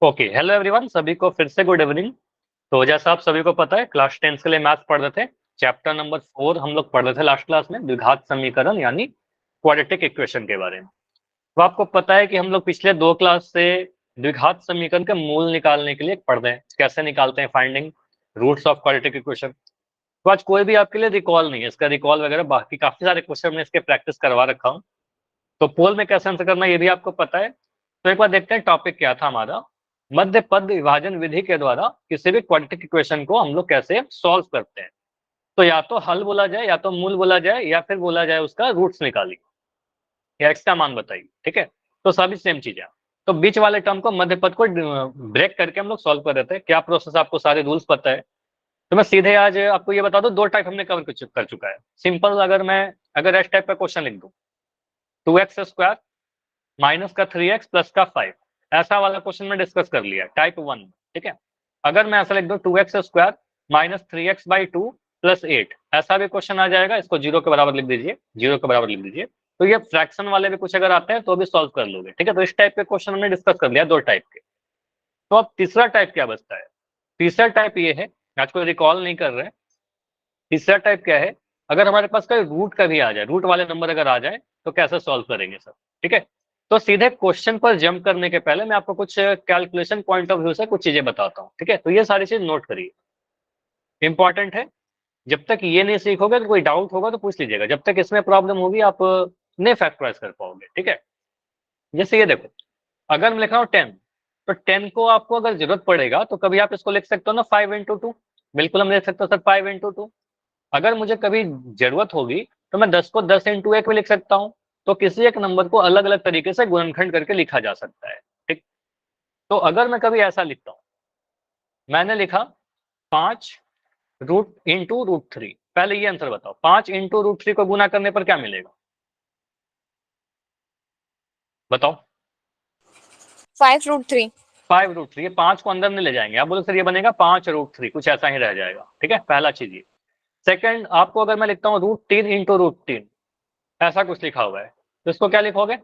Okay, hello everyone, सभी को फिर से गुड इवनिंग। तो जैसा आप सभी को पता है, क्लास 10 के लिए मैथ्स पढ़ रहे थे। चैप्टर नंबर 4 हम लोग पढ़ रहे थे लास्ट क्लास में, द्विघात समीकरण यानी क्वाड्रेटिक इक्वेशन के बारे में। तो आपको पता है कि हम लोग पिछले 2 क्लास से द्विघात समीकरण के मूल निकालने के लिए पढ़ रहे हैं, कैसे निकालते हैं, finding roots of quadratic equation. तो आज कोई भी आपके लिए रिकॉल नहीं है, इसका रिकॉल वगैरह बाकी काफी सारे क्वेश्चन में इसके प्रैक्टिस करवा रखा हूँ। तो पोल में कैसे आंसर करना ये भी आपको पता है। तो एक बार देखते हैं टॉपिक क्या था हमारा। मध्य पद विभाजन विधि के द्वारा किसी भी क्वाड्रेटिक इक्वेशन को हम लोग कैसे सॉल्व करते हैं। तो या तो हल बोला जाए, या तो मूल बोला जाए, या फिर बोला जाए उसका रूट्स निकालिए या एक्स का मान बताइए। ठीक है, तो सभी सेम चीज है। तो बीच वाले टर्म को मध्य पद को ब्रेक करके हम लोग सॉल्व कर देते हैं। क्या प्रोसेस, आपको सारे रूल्स पता है। तो मैं सीधे आज आपको ये बता दूं, 2 टाइप हमने कवर कर चुका है। सिंपल, अगर एस टाइप का क्वेश्चन लिख दूं, 2x² माइनस का 3x प्लस का 5, ऐसा वाला क्वेश्चन में डिस्कस कर लिया टाइप 1। ठीक है, अगर मैं ऐसा लिख दूं 2x² माइनस 3x/2 प्लस 8, ऐसा भी क्वेश्चन आ जाएगा। इसको 0 के बराबर लिख दीजिए, 0 के बराबर लिख दीजिए। तो ये फ्रैक्शन वाले भी कुछ अगर आते हैं तो भी सॉल्व कर लोगे। ठीक है, तो इस टाइप के क्वेश्चन हमने डिस्कस कर लिया 2 टाइप के। तो अब तीसरा टाइप क्या बचता है। तीसरा टाइप ये है, आज कोई रिकॉल नहीं कर रहे हैं। तीसरा टाइप क्या है, अगर हमारे पास कोई रूट का भी आ जाए, रूट वाले नंबर अगर आ जाए तो कैसे सॉल्व करेंगे सर। ठीक है, तो सीधे क्वेश्चन पर जंप करने के पहले मैं आपको कुछ कैलकुलेशन पॉइंट ऑफ व्यू से कुछ चीजें बताता हूँ। ठीक है, तो ये सारी चीज नोट करिए, इंपॉर्टेंट है। जब तक ये नहीं सीखोगे तो कोई डाउट होगा तो पूछ लीजिएगा, जब तक इसमें प्रॉब्लम होगी आप नहीं फैक्टराइज कर पाओगे। ठीक है, जैसे ये देखो, अगर मैं लिख रहा हूँ 10, तो 10 को आपको अगर जरूरत पड़ेगा तो कभी आप इसको लिख सकते हो ना 5 × 2। बिल्कुल हम लिख सकते हो सर 5 × 2। अगर मुझे कभी जरूरत होगी तो मैं 10 को 10 × 1 भी लिख सकता हूँ। तो किसी एक नंबर को अलग अलग तरीके से गुणनखंड करके लिखा जा सकता है। ठीक, तो अगर मैं कभी ऐसा लिखता हूँ, मैंने लिखा 5 √3। पहले ये आंसर बताओ, 5 × √3 को गुना करने पर क्या मिलेगा, बताओ। 5 √3। 5 √3, ये 5 को अंदर नहीं ले जाएंगे, आप बोलो सर ये बनेगा 5 √3, कुछ ऐसा ही रह जाएगा। ठीक है, पहला चीज ये। सेकंड, आपको अगर मैं लिखता हूँ √3 × √3, ऐसा कुछ लिखा हुआ है, तो इसको क्या लिखोगे।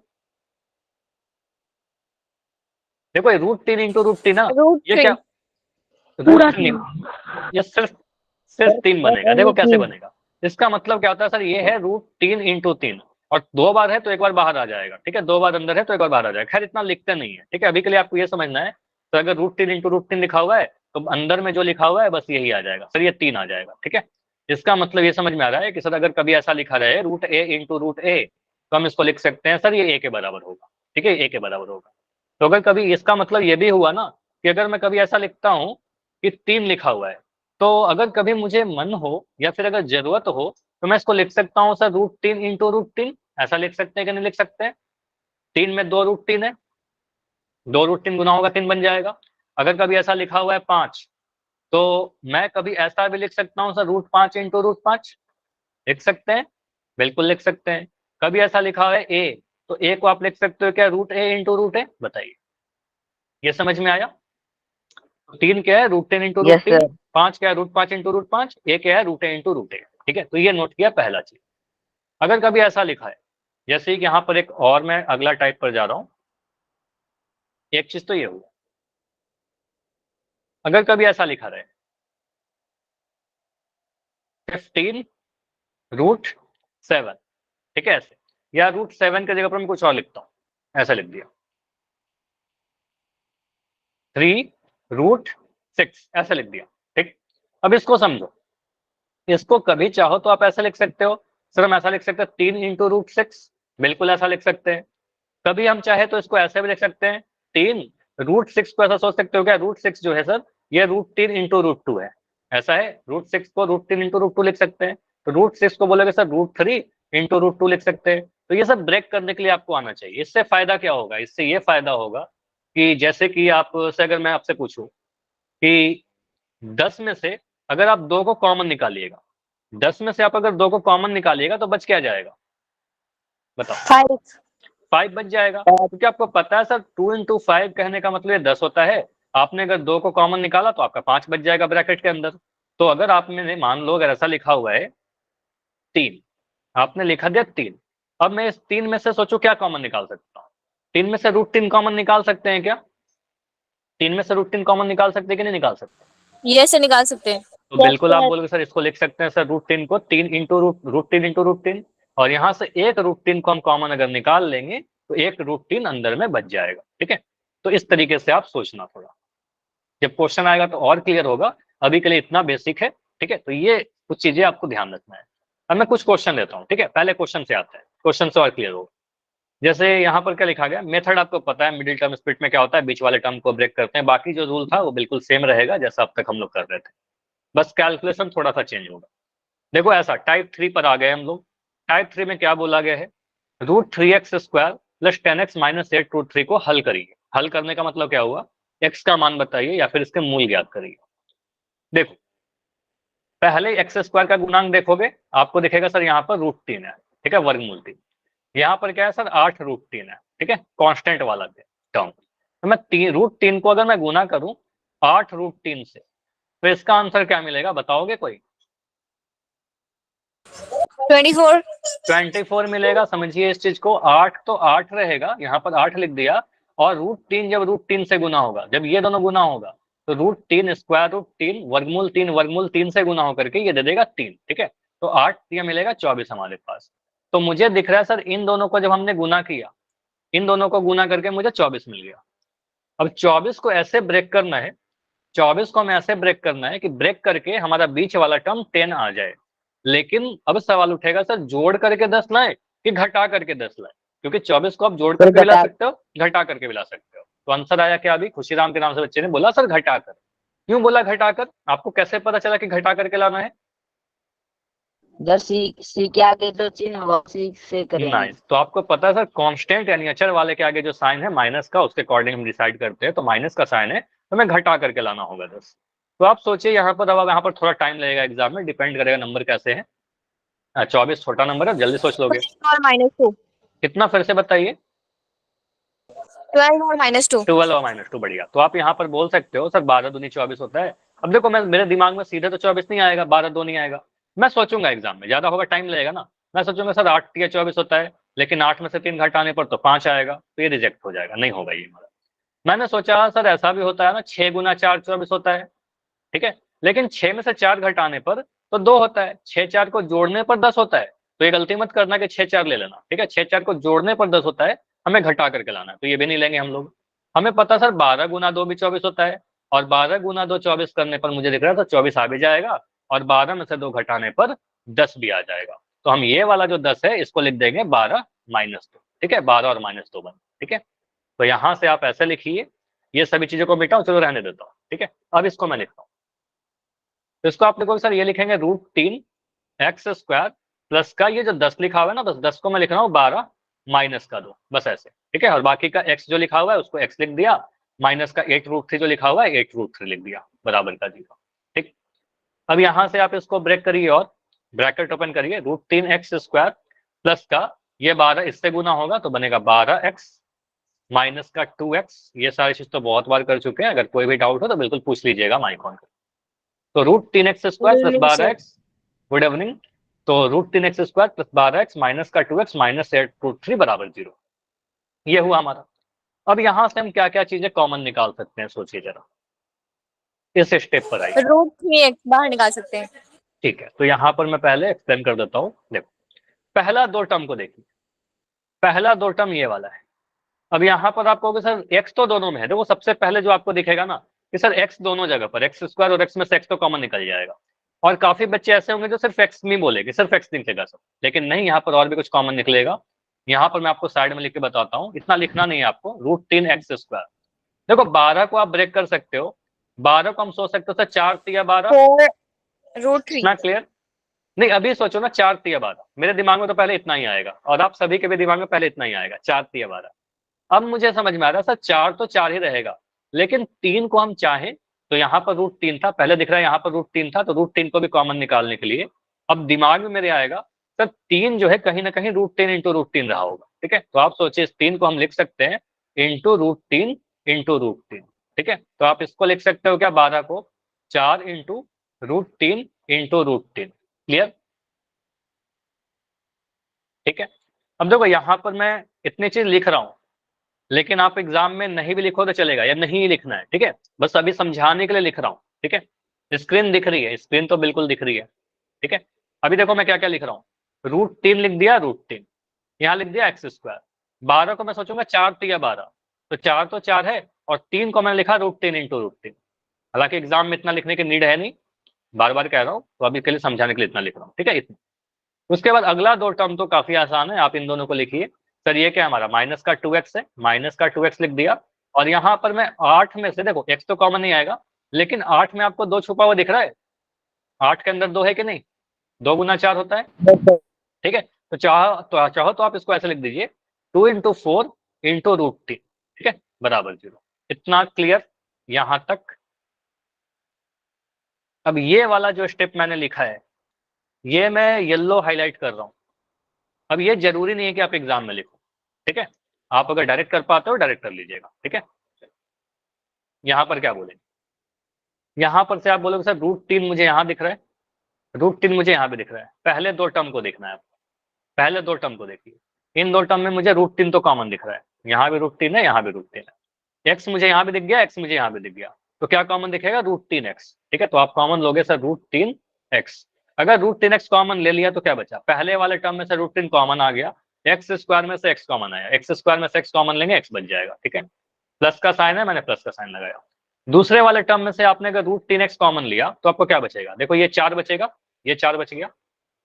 देखो ये √3 × √3 ना, ये क्या √3, ये सिर्फ 3 बनेगा। देखो कैसे बनेगा, इसका मतलब क्या होता है सर, ये है √3 × 3, और 2 बार है तो एक बार बाहर आ जाएगा। ठीक है, 2 बार अंदर है तो एक बार बाहर आ जाएगा। खैर इतना लिखते नहीं है। ठीक है, अभी के लिए आपको ये समझना है। तो अगर √3 × √3 लिखा हुआ है तो अंदर में जो लिखा हुआ है बस यही आ जाएगा सर, ये 3 आ जाएगा। ठीक है, इसका मतलब ये समझ में आ रहा है कि सर अगर कभी ऐसा लिखा रहे √a × √a, तो हम इसको लिख सकते हैं सर ये a के बराबर होगा। ठीक है, a के बराबर होगा। तो अगर कभी इसका मतलब ये भी हुआ ना कि अगर मैं कभी ऐसा लिखता हूँ कि 3 लिखा हुआ है, तो अगर कभी मुझे मन हो या फिर अगर जरूरत हो तो मैं इसको लिख सकता हूँ सर √3 × √3। ऐसा लिख सकते हैं कि नहीं लिख सकते हैं। 3 में 2 √3 है, 2 √3 गुना होगा 3 बन जाएगा। अगर कभी ऐसा लिखा हुआ है 5, तो मैं कभी ऐसा भी लिख सकता हूँ सर √5 × √5, लिख सकते हैं, बिल्कुल लिख सकते हैं। कभी ऐसा लिखा हुआ है a, तो a को आप लिख सकते हो क्या √a × √a, बताइए। ये समझ में आया। 3 क्या है √10 × √3, 5 क्या है √5 × √5, a क्या है √a × √a। ठीक है, तो ये नोट किया पहला चीज। अगर कभी ऐसा लिखा है, जैसे कि यहाँ पर एक और मैं अगला टाइप पर जा रहा हूँ, एक चीज तो ये हुआ, अगर कभी ऐसा लिखा रहे 15 √7, ठीक है ऐसे, या √7 की जगह पर मैं कुछ और लिखता हूँ, ऐसा लिख दिया 3 √6, ऐसा लिख दिया। ठीक, अब इसको समझो, इसको कभी चाहो तो आप ऐसा लिख सकते हो सर, हम ऐसा लिख सकते हैं 3 × √6, बिल्कुल ऐसा लिख सकते हैं। कभी हम चाहे तो इसको ऐसे भी लिख सकते हैं 3 √6 को ऐसा सोच सकते हो क्या, √6 जो है सर ये √3 × √2 है, ऐसा है। √6 को √3 × √2 लिख सकते हैं। तो √6 को बोलोगे सर √3 × √2 लिख सकते हैं। तो ये सब ब्रेक करने के लिए आपको आना चाहिए। इससे फायदा क्या होगा, इससे ये फायदा होगा कि जैसे कि आप से अगर मैं आपसे पूछूं कि 10 में से अगर आप 2 को कॉमन निकालिएगा, 10 में से आप अगर 2 को कॉमन निकालिएगा तो बच क्या जाएगा, बताओ। 5 बच जाएगा, क्योंकि आपको पता है सर 2 × 5 कहने का मतलब ये 10 होता है। आपने अगर 2 को कॉमन निकाला तो आपका 5 बच जाएगा ब्रैकेट के अंदर। तो अगर आपने मान लो अगर ऐसा लिखा हुआ है 3, आपने लिखा दिया 3, अब मैं इस 3 में से सोचो क्या कॉमन निकाल सकता हूँ, 3 में से √3 कॉमन निकाल सकते हैं क्या? 3 में से √3 कॉमन निकाल सकते हैं कि नहीं निकाल सकते? ये से निकाल सकते हैं। तो बिल्कुल आप बोलोगे सर इसको लिख सकते हैं सर √3 को 3 इंटू √3 इंटू √3, और यहाँ से एक √3 को हम कॉमन अगर निकाल लेंगे तो एक √3 अंदर में बच जाएगा। ठीक है, तो इस तरीके से आप सोचना थोड़ा, जब क्वेश्चन आएगा तो और क्लियर होगा, अभी के लिए इतना बेसिक है। ठीक है, तो ये कुछ चीजें आपको ध्यान रखना है। अब मैं कुछ क्वेश्चन लेता हूँ। ठीक है, पहले क्वेश्चन से आते हैं, क्वेश्चन से और क्लियर होगा। जैसे यहाँ पर क्या लिखा गया, मेथड आपको पता है, मिडिल टर्म स्प्लिट में क्या होता है, बीच वाले टर्म को ब्रेक करते हैं, बाकी जो रूल था वो बिल्कुल सेम रहेगा जैसा अब तक हम लोग कर रहे थे, बस कैलकुलेशन थोड़ा सा चेंज होगा। देखो ऐसा टाइप 3 पर आ गए हम लोग। टाइप 3 में क्या बोला गया है, √3x² प्लस 10x माइनस 8 √3 को हल करिए। हल करने का मतलब क्या हुआ, x का मान बताइए या फिर इसके मूल ज्ञात करिए। देखो पहले x² का गुणांक देखोगे, आपको दिखेगा सर यहाँ पर √3 है। ठीक है, वर्गमूल 3। यहाँ पर क्या है सर, 8 √3 है। ठीक है, कांस्टेंट वाला टर्म। तो मैं √3 को अगर मैं गुना करूं 8 √3 से, तो इसका आंसर क्या मिलेगा, बताओगे कोई? 24। 24 मिलेगा। समझिए इस चीज को, 8 तो 8 रहेगा, यहाँ पर 8 लिख दिया, और √3 जब √3 से गुना होगा, जब ये दोनों गुना होगा तो √3 स्क्वायर √3 वर्गमूल 3 से गुना होकर के ये दे देगा 3। ठीक है, तो 8 ये मिलेगा 24 हमारे पास। तो मुझे दिख रहा है सर इन दोनों को जब हमने गुना किया, इन दोनों को गुना करके मुझे 24 मिल गया। अब 24 को ऐसे ब्रेक करना है, 24 को हमें ऐसे ब्रेक करना है कि ब्रेक करके हमारा बीच वाला टर्म 10 आ जाए। लेकिन अब सवाल उठेगा सर जोड़ करके 10 लाए कि घटा करके 10 लाए, क्योंकि 24 को आप जोड़ करके भी ला सकते हो, घटा करके भी ला सकते हो। तो आंसर आया क्या, अभी खुशीराम के नाम से बच्चे ने बोला सर घटा कर। क्यों बोला घटा कर, आपको कैसे पता चला कि घटा करके लाना है? इधर सी के आगे जो चिन्ह है वो सी से करेंगे। नाइस, तो आपको पता है सर कांस्टेंट यानी अचर वाले के आगे जो साइन है माइनस का, उसके अकॉर्डिंग हम डिसाइड करते हैं, तो माइनस का साइन है तो हमें घटा करके लाना होगा 10। तो आप सोचिए यहाँ पर, अब यहाँ पर थोड़ा टाइम लगेगा एग्जाम में, डिपेंड करेगा नंबर कैसे है। 24 छोटा नंबर है, जल्दी सोच लोगे? और -2। कितना फिर से बताइए? 12 और -2। 12 और -2, बढ़िया। तो आप यहाँ पर बोल सकते हो सर 12 दूनी 24 होता है। अब देखो मैं, मेरे दिमाग में सीधे तो 24 नहीं आएगा, 12 2 नहीं आएगा, मैं सोचूंगा एग्जाम में, ज्यादा होगा टाइम लगेगा ना, मैं सोचूंगा सर 8 या 24 होता है, लेकिन 8 में से 3 घटाने पर तो 5 आएगा, तो ये रिजेक्ट हो जाएगा, नहीं होगा ये हमारा। मैंने सोचा सर ऐसा भी होता है ना, 6 गुना 4 24 होता है। ठीक है, लेकिन 6 में से 4 घटाने पर तो 2 होता है, 6 4 को जोड़ने पर 10 होता है। तो ये गलती मत करना कि 6 4 ले लेना। ठीक है, 6 4 को जोड़ने पर 10 होता है, हमें घटा करके लाना है, तो ये भी नहीं लेंगे हम लोग। हमें पता सर 12 गुना 2 भी 24 होता है, और 12 गुना 2 24 करने पर मुझे दिख रहा था 24 आ भी जाएगा, और 12 में से 2 घटाने पर 10 भी आ जाएगा। तो हम ये वाला जो 10 है इसको लिख देंगे 12 -2। ठीक है, 12 और -2 बन। ठीक है, तो यहां से आप ऐसे लिखिए, ये सभी चीजों को मिटाओ, चलो रहने देता हूँ। ठीक है, अब इसको मैं लिखता हूँ, तो इसको आप देखोगे सर ये लिखेंगे √3x² प्लस का ये जो 10 लिखा हुआ है ना, बस 10 को मैं लिख रहा हूँ 12 माइनस का 2, बस ऐसे। ठीक है, और बाकी का x जो लिखा हुआ है उसको x लिख दिया, माइनस का 8 √3 जो लिखा हुआ है 8 √3 लिख दिया, बराबर का 0। ठीक, अब यहां से आप इसको ब्रेक करिए और ब्रैकेट ओपन करिए, √3x² प्लस का ये 12 इससे गुना होगा तो बनेगा 12x माइनस का 2x। ये सारी चीज तो बहुत बार कर चुके हैं, अगर कोई भी डाउट हो तो बिल्कुल पूछ लीजिएगा माइक ऑन। तो √3x² plus 12x, good evening. तो √3x² प्लस 12x माइनस का 2x माइनस 8 √3 बराबर 0, ये हुआ हमारा। अब यहां से हम क्या क्या चीजें कॉमन निकाल सकते हैं, सोचिए जरा, इस स्टेप पर आइए। √3x बाहर निकाल सकते हैं। ठीक है, तो यहाँ पर मैं पहले एक्सप्लेन कर देता हूँ। देखो पहला 2 टर्म को देखिए, पहला 2 टर्म ये वाला है। अब यहाँ पर आप कहोगे सर x तो दोनों में है, देखो सबसे पहले जो आपको दिखेगा ना कि सर x दोनों जगह पर, x² और x में से x तो कॉमन निकल जाएगा। और काफी बच्चे ऐसे होंगे जो सिर्फ x नहीं बोलेंगे, सिर्फ x निकलेगा सब, लेकिन नहीं, यहाँ पर और भी कुछ कॉमन निकलेगा। यहाँ पर मैं आपको साइड में लिख के बताता हूँ, इतना लिखना नहीं है आपको। √3x², देखो 12 को आप ब्रेक कर सकते हो, 12 को हम सोच सकते हो सर 4 तिया 12, 4√3। इतना क्लियर? नहीं अभी सोचो ना, 4 तिया 12, मेरे दिमाग में तो पहले इतना ही आएगा, और आप सभी के भी दिमाग में पहले इतना ही आएगा, 4 तिया 12। अब मुझे समझ में आ रहा है सर 4 तो 4 ही रहेगा, लेकिन 3 को हम चाहें तो यहाँ पर √3 था, पहले दिख रहा है यहाँ पर √3 था, तो √3 को भी कॉमन निकालने के लिए अब दिमाग में मेरे आएगा सर 3 जो है कहीं ना कहीं √3 इंटू √3 रहा होगा। ठीक है, तो आप सोचिए इस 3 को हम लिख सकते हैं इंटू √3 इंटू √3। ठीक है, तो आप इसको लिख सकते हो क्या, 12 को 4 इंटू √3 इंटू √3। क्लियर? ठीक है, अब देखो यहाँ पर मैं इतनी चीज लिख रहा हूँ, लेकिन आप एग्जाम में नहीं भी लिखो तो चलेगा, या नहीं लिखना है, ठीक है, बस अभी समझाने के लिए लिख रहा हूँ, ठीक है। स्क्रीन दिख रही है, स्क्रीन तो बिल्कुल दिख रही है, ठीक है। अभी देखो मैं क्या क्या लिख रहा हूँ, √3 लिख दिया, √3 यहाँ लिख दिया x²। 12 को मैं सोचूंगा 4 3 या 12, तो 4 तो 4 है, और 3 को मैंने लिखा √3 इंटू √3। हालांकि एग्जाम में इतना लिखने की नीड है नहीं, बार बार कह रहा हूँ, तो अभी के लिए समझाने के लिए इतना लिख रहा हूँ, ठीक है, इतना। उसके बाद अगला दो टर्म तो काफी आसान है, आप इन दोनों को लिखिए। सर ये क्या हमारा माइनस का 2x है, माइनस का 2x लिख दिया, और यहाँ पर मैं 8 में से, देखो x तो कॉमन नहीं आएगा, लेकिन 8 में आपको 2 छुपा हुआ दिख रहा है, 8 के अंदर 2 है कि नहीं, 2 गुना 4 होता है, ठीक है। तो चाहो तो आप इसको ऐसे लिख दीजिए, 2 इंटू 4 इंटू √3, ठीक है, बराबर 0। इतना क्लियर यहां तक। अब ये वाला जो स्टेप मैंने लिखा है, ये मैं येलो हाईलाइट कर रहा हूं। अब ये जरूरी नहीं है कि आप एग्जाम में लिखो, ठीक है, आप अगर डायरेक्ट कर पाते हो डायरेक्ट कर लीजिएगा, ठीक है। यहां पर क्या बोलेंगे, यहां पर से आप बोलोगे सर √3 मुझे यहां दिख रहा है, √3 मुझे यहां भी दिख रहा है, पहले दो टर्म को देखना है आपको, पहले दो टर्म को देखिए। इन दो टर्म में मुझे √3 तो कॉमन दिख रहा है, यहाँ भी √3 है, यहाँ भी √3 है, x मुझे यहाँ भी दिख गया, x मुझे यहाँ भी दिख गया, तो क्या कॉमन दिखेगा, √3x, ठीक है। तो आप कॉमन लोगे सर √3x। अगर √3x कॉमन ले लिया तो क्या बचा, पहले वाले टर्म में से √3 कॉमन आ गया, x² में से x कॉमन आया, x² में से x कॉमन लेंगे, x बच जाएगा, ठीक है। प्लस का साइन है, मैंने प्लस का साइन लगाया। दूसरे वाले टर्म में से आपने अगर √3x कॉमन लिया तो आपको क्या बचेगा, देखो ये 4 बचेगा, ये 4 बच गया,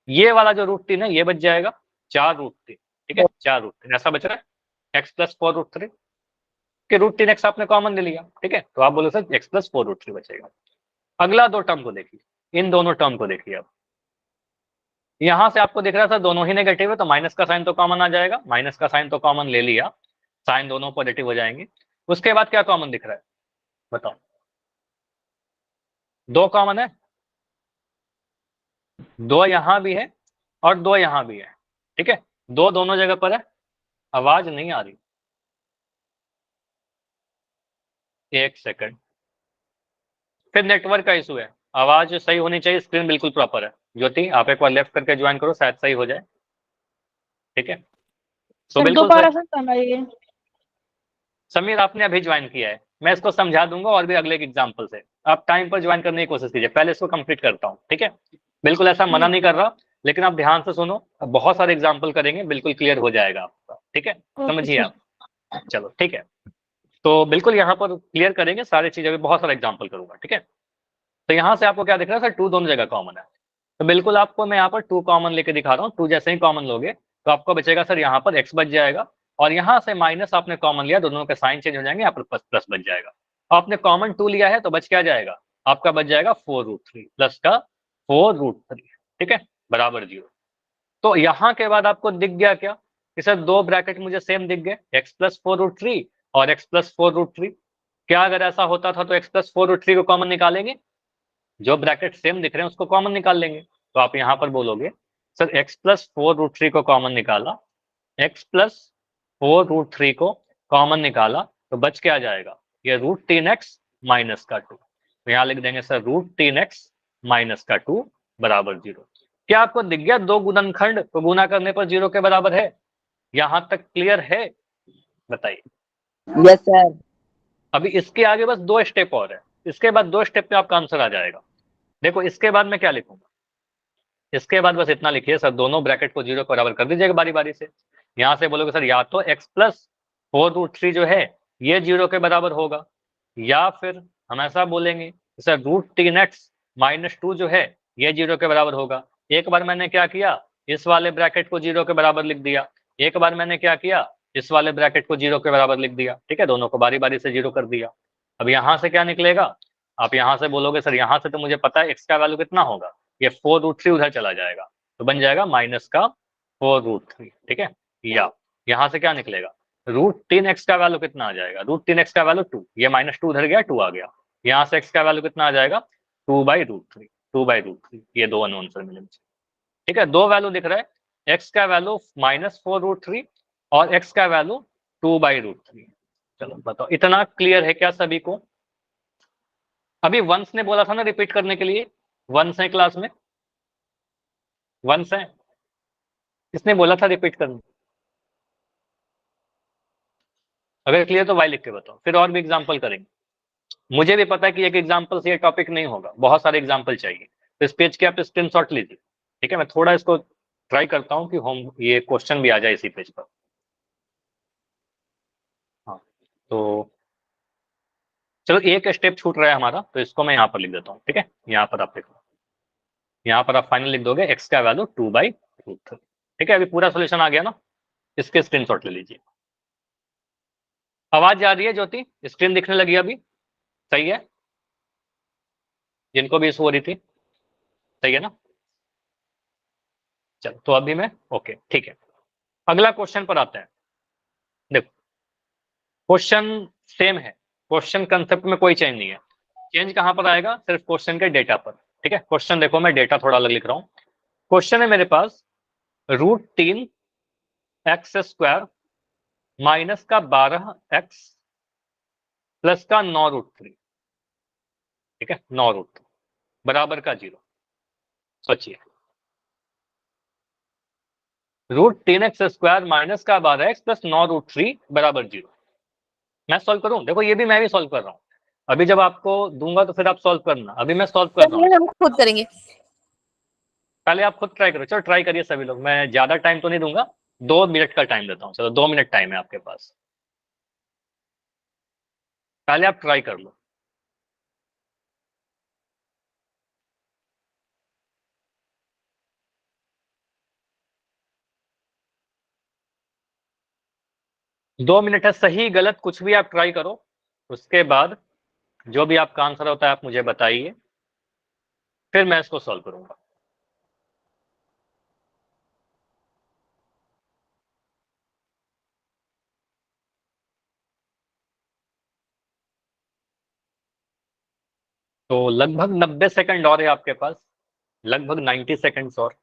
ये वाला जो √3 है ये बच जाएगा, 4√3, ठीक है, 4√3 ऐसा बच रहा है, x + 4√3 के √3x आपने कॉमन ले लिया, ठीक है। तो आप बोलो सर x + 4√3 बचेगा। अगला दो टर्म को देखिए, इन दोनों टर्म को देखिए। अब यहां से आपको दिख रहा था दोनों ही नेगेटिव है, तो माइनस का साइन तो कॉमन आ जाएगा, माइनस का साइन तो कॉमन ले लिया, साइन दोनों पॉजिटिव हो जाएंगे। उसके बाद क्या कॉमन दिख रहा है बताओ, 2 कॉमन है, 2 यहां भी है और 2 यहां भी है, ठीक है, 2 दोनों जगह पर है। आवाज नहीं आ रही, एक सेकंड, फिर नेटवर्क का इशू है, आवाज सही होनी चाहिए, स्क्रीन बिल्कुल प्रॉपर है। ज्योति आप एक बार लेफ्ट करके ज्वाइन करो, शायद सही हो जाए, ठीक है। तो सर बिल्कुल दोबारा सही। से समझाइए। समीर आपने अभी ज्वाइन किया है, मैं इसको समझा दूंगा और भी अगले एग्जाम्पल से, आप टाइम पर ज्वाइन करने की कोशिश कीजिए, पहले इसको कंप्लीट करता हूँ, ठीक है। बिल्कुल ऐसा मना नहीं कर रहा, लेकिन आप ध्यान से सुनो, अब बहुत सारे एग्जाम्पल करेंगे, बिल्कुल क्लियर हो जाएगा आपका, ठीक है, ओके समझिए सर। आप। चलो ठीक है, तो बिल्कुल यहाँ पर क्लियर करेंगे सारी चीजें, अभी बहुत सारे एग्जाम्पल करूंगा, ठीक है। तो यहाँ से आपको क्या दिख रहा है सर, 2 दोनों जगह कॉमन है, तो बिल्कुल आपको मैं यहाँ पर 2 कॉमन लेके दिखा रहा हूँ। 2 जैसे ही कॉमन लोगे तो आपको बचेगा सर यहाँ पर x बच जाएगा, और यहाँ से माइनस आपने कॉमन लिया, दोनों के साइन चेंज हो जाएंगे, यहाँ पर प्लस प्लस बच जाएगा। आपने कॉमन 2 लिया है तो बच क्या जाएगा, आपका बच जाएगा 4√3 प्लस का 4√3, ठीक है, बराबर 0। तो यहाँ के बाद आपको दिख गया क्या कि सर 2 ब्रैकेट मुझे सेम दिख गए, x + 4√3 और x + 4√3। क्या अगर ऐसा होता था तो x + 4√3 को कॉमन निकालेंगे, जो ब्रैकेट सेम दिख रहे हैं उसको कॉमन निकाल लेंगे। तो आप यहां पर बोलोगे सर x + 4√3 को कॉमन निकाला, x + 4√3 को कॉमन निकाला, तो बच क्या जाएगा, ये √3x - का 2, तो यहाँ लिख देंगे सर √3x - का 2 बराबर 0। क्या आपको दिख गया, 2 गुणनखंड को गुना करने पर 0 के बराबर है, यहां तक क्लियर है, बताइए। Yes sir. अभी इसके आगे बस 2 स्टेप और है, इसके बाद 2 स्टेप में आपका आंसर आ जाएगा। देखो इसके बाद मैं क्या लिखूंगा, इसके बाद बस इतना लिखिए सर, दोनों ब्रैकेट को 0 के बराबर कर दीजिएगा बारी बारी से। यहां से बोलोगे सर या तो x + 4√3 जो है ये 0 के बराबर होगा, या फिर हम ऐसा बोलेंगे सर √3x - 2 जो है ये 0 के बराबर होगा। एक बार मैंने क्या किया, इस वाले ब्रैकेट को 0 के बराबर लिख दिया, एक बार मैंने क्या किया, इस वाले ब्रैकेट को 0 के बराबर लिख दिया, ठीक है, दोनों को बारी बारी से 0 कर दिया। अब यहां से क्या निकलेगा, आप यहां से बोलोगे सर यहाँ से तो मुझे पता है x का वैल्यू कितना होगा, ये 4√3 उधर चला जाएगा, तो बन जाएगा माइनस का 4√3, ठीक है। या यहां से क्या निकलेगा, √3x का वैल्यू कितना आ जाएगा, √3x का वैल्यू 2, ये -2 उधर गया, 2 आ गया, यहाँ से x का वैल्यू कितना आ जाएगा, 2/√3, 2/√3, ये 2 अननोन से मिले, ठीक है। 2 वैल्यू दिख रहा है, x का वैल्यू -4√3 और x का वैल्यू 2/√3। चलो बताओ, इतना क्लियर है क्या सभी को। अभी वंश ने बोला था ना रिपीट करने के लिए, वंश है क्लास में, वंश है, किसने बोला था रिपीट करने, अगर क्लियर तो वाई लिख के बताओ, फिर और भी एग्जाम्पल करेंगे। मुझे भी पता है कि एक एग्जाम्पल से ये टॉपिक नहीं होगा, बहुत सारे एग्जाम्पल चाहिए, तो इस पेज के आप स्क्रीनशॉट लीजिए। ठीक है, मैं थोड़ा इसको ट्राई करता हूँ कि होम ये क्वेश्चन भी आ जाए इसी पेज पर। हाँ, तो चलो एक स्टेप छूट रहा है हमारा, तो इसको मैं यहाँ पर लिख देता हूँ। ठीक है, यहाँ पर आप लिखो, यहाँ पर आप फाइनल लिख दोगे एक्स का वैल्यू 2/√3। ठीक है, अभी पूरा सोल्यूशन आ गया ना, इसके स्क्रीनशॉट ले लीजिए। आवाज आ रही है ज्योति? स्क्रीन दिखने लगी अभी? सही है, जिनको भी इशू हो रही थी? सही है ना? चलो, तो अभी मैं ओके, ठीक है, अगला क्वेश्चन पर आते हैं। देखो, क्वेश्चन सेम है, क्वेश्चन कंसेप्ट में कोई चेंज नहीं है। चेंज कहां पर आएगा? सिर्फ क्वेश्चन के डेटा पर। ठीक है, क्वेश्चन देखो, मैं डेटा थोड़ा अलग लिख रहा हूं। क्वेश्चन है मेरे पास √3x² माइनस का 12x प्लस का 9√3। ठीक है, 9√3 बराबर का 0। सोचिए, √3x² माइनस का 12x प्लस 9√3 बराबर 0। मैं सॉल्व करूं? देखो, ये भी मैं भी सॉल्व कर रहा हूं। अभी जब आपको दूंगा तो फिर आप सॉल्व करना, अभी मैं सॉल्व कर रहा हूं। चलिए हम खुद करेंगे। पहले आप खुद ट्राई करो, चलो ट्राई करिए सभी लोग, मैं ज्यादा टाइम तो नहीं दूंगा, 2 मिनट का टाइम देता हूँ। चलो 2 मिनट टाइम है आपके पास, पहले आप ट्राई कर लो। दो मिनट है, सही गलत कुछ भी आप ट्राई करो, उसके बाद जो भी आपका आंसर होता है आप मुझे बताइए, फिर मैं इसको सॉल्व करूंगा। तो लगभग 90 सेकंड और है आपके पास, लगभग 90 सेकंड्स और।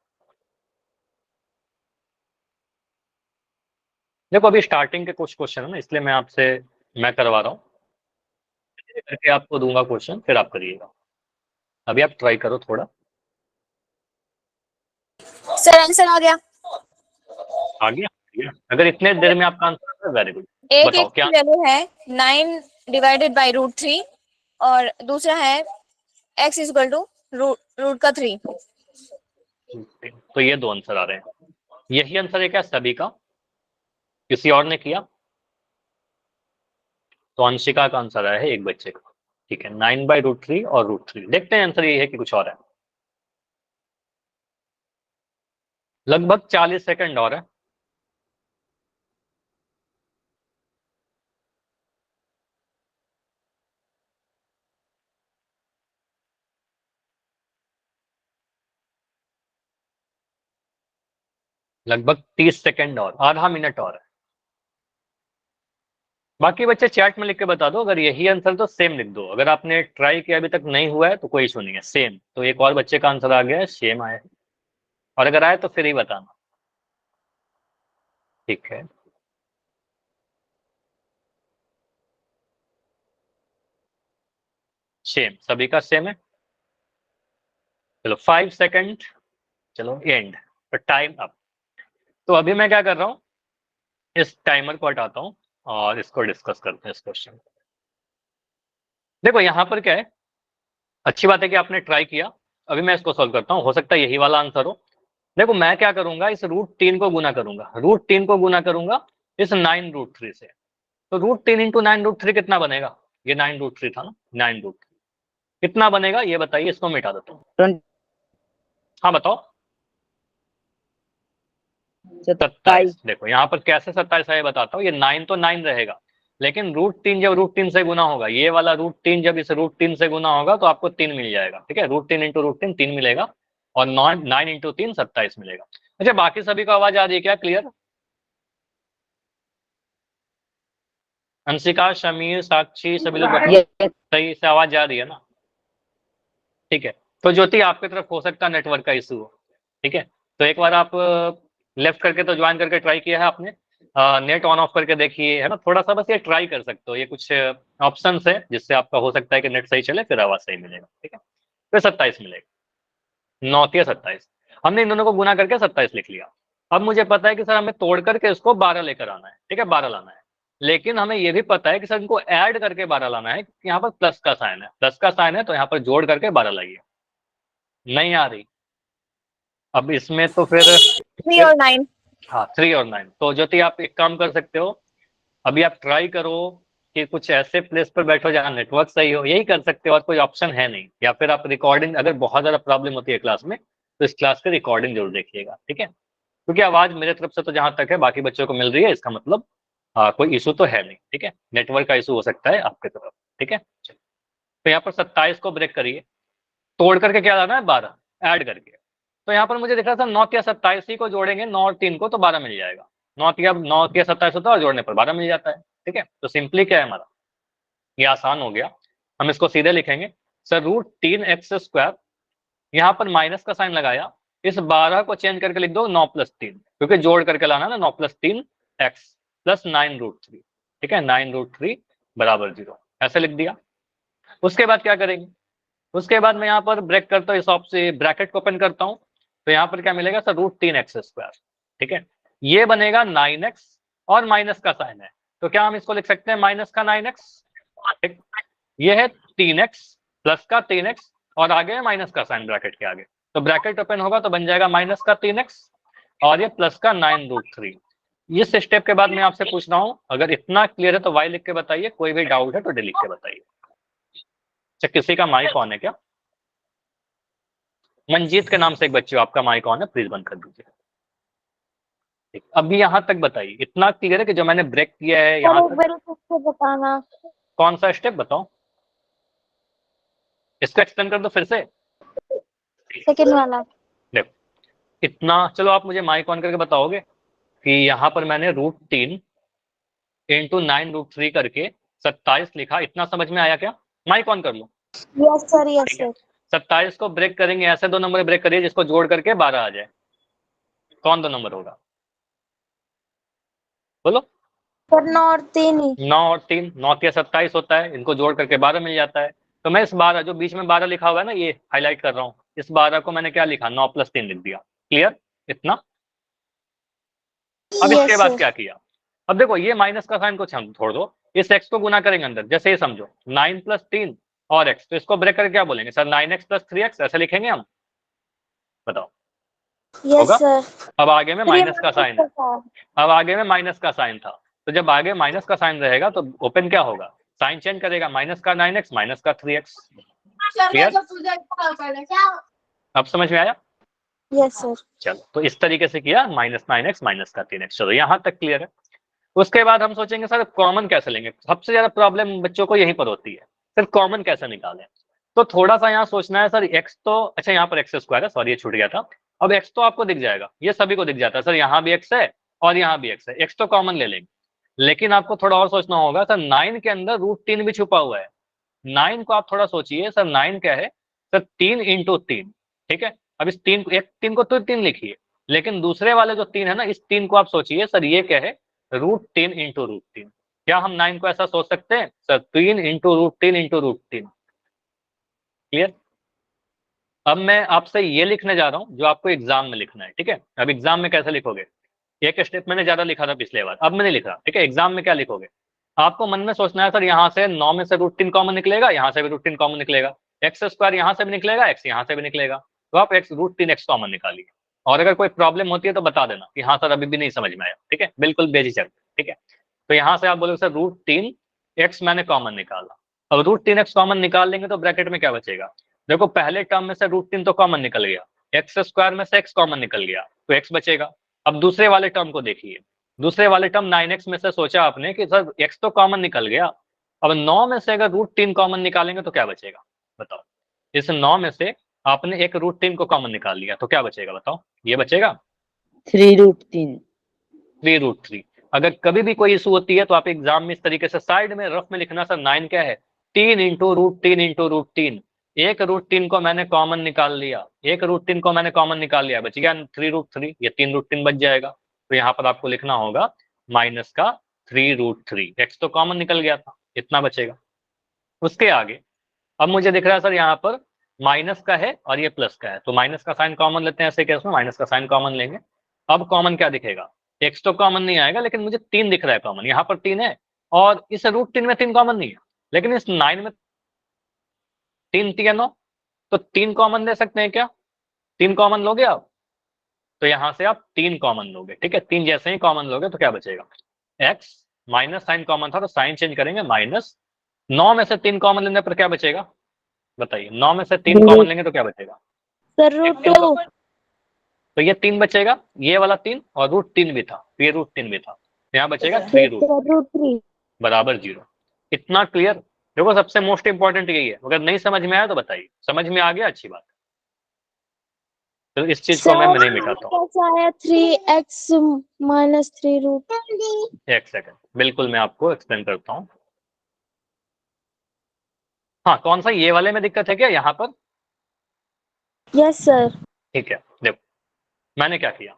देखो, अभी स्टार्टिंग के कुछ क्वेश्चन है ना, इसलिए मैं करवा रहा हूँ, करके आपको दूंगा क्वेश्चन, फिर आप करिएगा। अभी आप ट्राई करो थोड़ा। सर आंसर आ गया। आ गया? अगर इतने देर में आपका आंसर है, वेरी गुड। एक बताओ एक्स क्या? की वैल्यू है 9/√3 और दूसरा है x इक्वल टू रूट का 3। तो ये दो आंसर आ रहे हैं, यही आंसर है क्या सभी का? किसी और ने किया? तो अंशिका का आंसर आया है एक बच्चे का। ठीक है, 9/√3 और √3। देखते हैं आंसर ये है कि कुछ और है। लगभग 40 सेकंड और है। लगभग 30 सेकंड और, आधा मिनट और है। बाकी बच्चे चैट में लिख के बता दो, अगर यही आंसर तो सेम लिख दो, अगर आपने ट्राई किया अभी तक नहीं हुआ है तो कोई इशू नहीं है, सेम। तो एक और बच्चे का आंसर आ गया है, सेम आया है, और अगर आए तो फिर ही बताना। ठीक है, सेम, सभी का सेम है। चलो 5 सेकंड, चलो एंड, तो टाइम अप। तो अभी मैं क्या कर रहा हूँ, इस टाइमर को हटाता हूँ और इसको डिस्कस करते हैं इस क्वेश्चन। देखो यहाँ पर क्या है, अच्छी बात है कि आपने ट्राई किया। अभी मैं इसको सॉल्व करता हूँ, हो सकता है यही वाला आंसर हो। देखो, मैं क्या करूंगा, इस √3 को गुना करूंगा, √3 को गुना करूंगा इस 9√3 से। तो √3 इंटू 9√3 कितना बनेगा? ये 9√3 था ना, 9√3 कितना बनेगा ये बताइए, इसको मिटा देता हूँ। 27। हाँ बताओ। 27। देखो यहाँ पर कैसे 27 है ये बताता हूँ, ये 9 तो 9 रहेगा, लेकिन √3 जब √3 से गुना होगा, ये वाला √3 जब इस √3 से गुना होगा तो आपको 3 मिल जाएगा। ठीक है, √3 इंटू √3 3 मिलेगा, और 9 इंटू 3 27 मिलेगा। अच्छा, बाकी सभी को आवाज आ रही है क्या? क्लियर? अंशिका, शमीर, साक्षी, सभी लोग बताओ, Yes. सही से आवाज आ रही है ना? ठीक है, तो ज्योति आपकी तरफ हो सकता है नेटवर्क का इशू हो। ठीक है, तो एक बार आप लेफ्ट करके तो ज्वाइन करके ट्राई किया है आपने, नेट ऑन ऑफ करके देखिए, है ना, थोड़ा सा बस ये ट्राई कर सकते हो, ये कुछ ऑप्शन है जिससे आपका हो सकता है कि नेट सही चले, फिर आवाज सही मिलेगा। ठीक है, फिर 27 मिलेगा, 9×3 = 27। हमने इन दोनों को गुना करके 27 लिख लिया। अब मुझे पता है कि सर हमें तोड़ करके इसको 12 लेकर आना है। ठीक है, 12 लाना है, लेकिन हमें ये भी पता है कि सर इनको ऐड करके 12 लाना है, यहाँ पर प्लस का साइन है, प्लस का साइन है तो यहाँ पर जोड़ करके 12 लाइए। नहीं आ रही? अब इसमें तो फिर 3 और 9। हाँ 3 और 9। तो ज्योति आप एक काम कर सकते हो, अभी आप ट्राई करो कि कुछ ऐसे प्लेस पर बैठो जहाँ नेटवर्क सही हो, यही कर सकते हो और कोई ऑप्शन है नहीं। या फिर आप रिकॉर्डिंग, अगर बहुत ज्यादा प्रॉब्लम होती है क्लास में तो इस क्लास की रिकॉर्डिंग जरूर देखिएगा, ठीक है? क्योंकि आवाज मेरे तरफ से तो जहां तक है बाकी बच्चों को मिल रही है, इसका मतलब कोई इशू तो है नहीं, ठीक है? नेटवर्क का इशू हो सकता है आपके तरफ, ठीक है? तो यहाँ पर 27 को ब्रेक करिए, तोड़ करके क्या लाना है 12 ऐड करके। तो यहाँ पर मुझे दिख रहा था 9 या 27 ही को जोड़ेंगे, 9 और 3 को तो 12 मिल जाएगा। 9 या 27 होता है और जोड़ने पर 12 मिल जाता है, ठीक है? तो सिंपली क्या है हमारा, ये आसान हो गया। हम इसको सीधे लिखेंगे सर √3x², यहाँ पर माइनस का साइन लगाया, इस 12 को चेंज करके लिख दो 9 + 3, क्योंकि जोड़ करके लाना ना, 9 + 3 x + 9√3, ठीक है? 9√3 = 0, ऐसे लिख दिया। उसके बाद क्या करेंगे, उसके बाद मैं यहाँ पर ब्रेक करता हूँ, इस से ब्रैकेट को ओपन करता हूँ, तो यहाँ पर क्या मिलेगा सर √3x², ठीक है? ये बनेगा 9x और माइनस का साइन है, तो क्या हम इसको लिख सकते हैं माइनस का 9x, ठीक? ये है 3x प्लस का 3x और आगे माइनस का साइन ब्रैकेट के आगे, तो ब्रैकेट ओपन होगा तो बन जाएगा माइनस का 3x और ये प्लस का 9√3। इस स्टेप के बाद मैं आपसे पूछ रहा हूँ, अगर इतना क्लियर है तो वाई लिख के बताइए, कोई भी डाउट है तो डी लिख के बताइए। अच्छा, किसी का माइक ऑन है क्या? मंजीत के नाम से एक बच्चे, आपका माइक ऑन है, प्लीज बंद कर दीजिए। अभी यहाँ तक बताइए, इतना क्लियर है कि जो मैंने ब्रेक किया है यहाँ तक? बताना। कौन सा स्टेप बताओ, इसको एक्सप्लेन कर दो फिर से। सेकंड वाला। देखो इतना, चलो आप मुझे माइक ऑन करके बताओगे कि यहाँ पर मैंने √3 × 9√3 करके 27 लिखा, इतना समझ में आया क्या? माइक ऑन कर लो। Yes sir, yes sir. 27 को ब्रेक करेंगे, ऐसे दो नंबर ब्रेक करिए जिसको जोड़ करके 12 आ जाए। कौन दो नंबर होगा बोलो? सर 9 और 3 ही। 9 और 3, 9 या 27 होता है, इनको जोड़ करके 12 मिल जाता है। तो मैं इस 12 जो बीच में 12 लिखा हुआ है ना, ये हाईलाइट कर रहा हूँ, इस 12 को मैंने क्या लिखा, 9 + 3 लिख दिया। क्लियर इतना? अब इसके बाद क्या किया, अब देखो ये माइनस का साइन को छोड़ दो, इस x को गुना करेंगे अंदर, जैसे ये समझो 9 + 3 और x, तो इसको ब्रेक करके क्या बोलेंगे सर, 9x + 3x, ऐसे लिखेंगे हम? बताओ होगा? अब आगे में माइनस का साइन है, अब आगे में माइनस का साइन था, तो जब आगे माइनस का साइन रहेगा तो ओपन क्या होगा, साइन चेंज करेगा, माइनस का 9x माइनस का 3x। क्लियर? अब समझ में आया? Yes sir. चलो, तो इस तरीके से किया, -9x माइनस का 3x। चलो यहाँ तक क्लियर है। उसके बाद हम सोचेंगे सर कॉमन कैसे लेंगे, सबसे ज्यादा प्रॉब्लम बच्चों को यहीं पर होती है, सर कॉमन कैसे निकालें? तो थोड़ा सा यहाँ सोचना है सर, x तो, अच्छा यहाँ पर x² है, सॉरी ये छूट गया था। अब x तो आपको दिख जाएगा, ये सभी को दिख जाता है सर, यहाँ भी x है और यहाँ भी x है, x तो कॉमन ले लेंगे। लेकिन आपको थोड़ा और सोचना होगा सर, 9 के अंदर √3 भी छुपा हुआ है। 9 को आप थोड़ा सोचिए सर, 9 क्या है सर, 3 × 3, ठीक है? अब इस 3 एक 3 को तो 3 लिखिए, लेकिन दूसरे वाले जो 3 है ना, इस 3 को आप सोचिए सर, ये क्या है, √3 × √3। क्या हम 9 को ऐसा सोच सकते हैं सर, 3 × √3 × √3? क्लियर? अब मैं आपसे ये लिखने जा रहा हूं जो आपको एग्जाम में लिखना है, ठीक है? अब एग्जाम में कैसे लिखोगे, एक स्टेप मैंने ज्यादा लिखा था पिछले बार, अब मैं नहीं लिख रहा, ठीक है? एग्जाम में क्या लिखोगे, आपको मन में सोचना है सर, यहाँ से 9 में से √3 कॉमन निकलेगा, यहाँ से भी √3 कॉमन निकलेगा, x² यहाँ से भी निकलेगा, x यहाँ से भी निकलेगा, तो आप √3x कॉमन निकालिए। और अगर कोई प्रॉब्लम होती है तो बता देना कि हाँ सर अभी भी नहीं समझ में आया, ठीक है? बिल्कुल बेझिझक, ठीक है? तो यहाँ से आप बोलोगे सर √3x मैंने कॉमन निकाला। अब √3x कॉमन निकाल लेंगे तो ब्रैकेट में क्या बचेगा, देखो पहले टर्म में से √3 तो कॉमन निकल गया, x² में से x कॉमन निकल गया तो x बचेगा। अब दूसरे वाले टर्म को देखिए, दूसरे वाले टर्म 9x में से सोचा आपने कि सर x तो कॉमन निकल गया, अब 9 में से अगर √3 कॉमन निकालेंगे तो क्या बचेगा बताओ? इस 9 में से आपने एक √3 को कॉमन निकाल लिया तो क्या बचेगा बताओ? ये बचेगा 3√3। 3√3। अगर कभी भी कोई इशू होती है तो आप एग्जाम में इस तरीके से साइड में रफ में लिखना, सर 9 क्या है, 3 × √3 × √3, एक √3 को मैंने कॉमन निकाल लिया, एक √3 को मैंने कॉमन निकाल लिया, बच गया 3√3, ये 3√3 बच जाएगा। तो यहाँ पर आपको लिखना होगा माइनस का 3√3, x तो कॉमन निकल गया था, इतना बचेगा। उसके आगे अब मुझे दिख रहा है सर यहाँ पर माइनस का है और ये प्लस का है, तो माइनस का साइन कॉमन लेते हैं, ऐसे केस में माइनस का साइन कॉमन लेंगे। अब कॉमन क्या दिखेगा, x तो कॉमन नहीं आएगा, लेकिन मुझे 3 दिख रहा है कॉमन, यहाँ पर 3 है, और इस √3 में 3 कॉमन नहीं है, लेकिन इस 9 में 3 3 9, तो 3 कॉमन ले सकते हैं क्या? 3 कॉमन लोगे आप, तो यहां से आप 3 कॉमन लोगे, ठीक है। 3 जैसे ही कॉमन लोगे तो क्या बचेगा? x, माइनस साइन कॉमन था तो साइन चेंज करेंगे माइनस, 9 में से 3 कॉमन लेने पर क्या बचेगा? बताइए, 9 में से 3 कॉमन लेंगे तो क्या बचेगा? सर √2। तो ये 3 बचेगा, ये वाला 3 और √3 भी था, तो ये √3 भी था, तो यहाँ बचेगा 3√3 बराबर 0। इतना क्लियर? देखो सबसे मोस्ट इंपॉर्टेंट यही है, अगर नहीं समझ में आया तो बताइए, समझ में आ गया अच्छी बात है, तो इस चीज को मैं नहीं मिटाता हूँ। कैसा आया 3x माइनस 3 एक सेकंड, बिल्कुल मैं आपको एक्सप्लेन करता हूँ। हाँ, कौन सा, ये वाले में दिक्कत है क्या यहाँ पर? Yes sir. ठीक है, देखो मैंने क्या किया,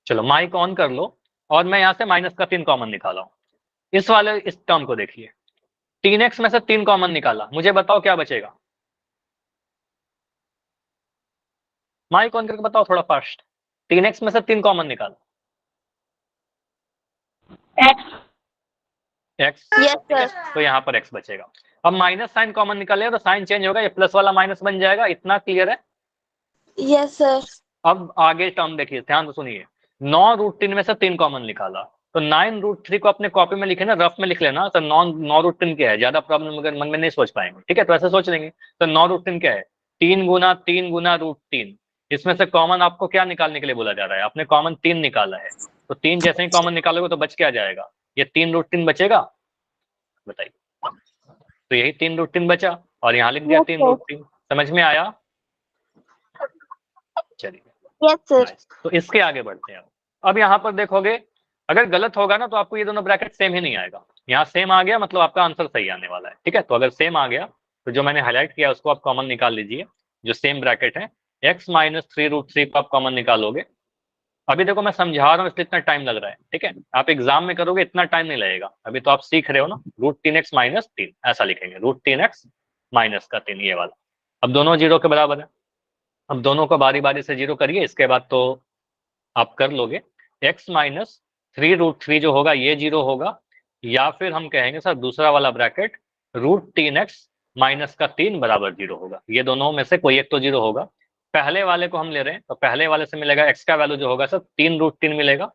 चलो माइक ऑन कर लो, और मैं यहाँ से माइनस का 3 कॉमन निकाला हूँ। इस वाले इस टर्म को देखिए, 3x में से 3 कॉमन निकाला, मुझे बताओ क्या बचेगा? माइक ऑन करके बताओ थोड़ा फास्ट। 3x में से 3 कॉमन निकाला, x, यस ठीक है, सर। तो यहाँ पर x बचेगा। अब माइनस साइन कॉमन निकालेगा तो साइन चेंज होगा, ये प्लस वाला माइनस बन जाएगा, इतना क्लियर है? Yes sir. अब आगे टर्म देखिए, ध्यान से सुनिए, 9 √3 में से 3 कॉमन निकाला, तो 9 √3 को अपने कॉपी में लिखे ना, रफ में लिख लेना, तो 9 √3 क्या है, ज्यादा प्रॉब्लम अगर मन में नहीं सोच पाएंगे, ठीक है, तो ऐसे सोच लेंगे। तो 9 √3 क्या है? 3 गुना 3 गुना √3, इसमें से कॉमन आपको क्या निकालने के लिए बोला जा रहा है? आपने कॉमन 3 निकाला है, तो 3 जैसे ही कॉमन निकालोगे तो बच क्या जाएगा? ये 3 √3 बचेगा, बताइए। तो यही 3 √3 बचा, और यहाँ लिख दिया 3 √3। समझ में आया? चलिए, यस सर। Nice. तो इसके आगे बढ़ते हैं। अब यहाँ पर देखोगे, अगर गलत होगा ना तो आपको ये दोनों ब्रैकेट सेम ही नहीं आएगा, यहाँ सेम आ गया मतलब आपका आंसर सही आने वाला है, ठीक है। तो अगर सेम आ गया तो जो मैंने हाईलाइट किया उसको आप कॉमन निकाल लीजिए, जो सेम ब्रैकेट है, x माइनस 3 √3 को आप कॉमन निकालोगे। अभी देखो मैं समझा रहा हूँ इसलिए इतना टाइम लग रहा है, ठीक है, आप एग्जाम में करोगे इतना टाइम नहीं लगेगा, अभी तो आप सीख रहे हो ना। √3x माइनस 3 ऐसा लिखेंगे, √3x माइनस का 3, ये वाला। अब दोनों 0 के बराबर है, अब दोनों को बारी बारी से 0 करिए, इसके बाद तो आप कर लोगे। x माइनस 3 √3 जो होगा ये 0 होगा, या फिर हम कहेंगे सर दूसरा वाला ब्रैकेट √3x माइनस का 3 बराबर 0 होगा, ये दोनों में से कोई एक तो 0 होगा। पहले वाले को हम ले रहे हैं तो पहले वाले से मिलेगा x का वैल्यू जो होगा सर 3 √3 मिलेगा,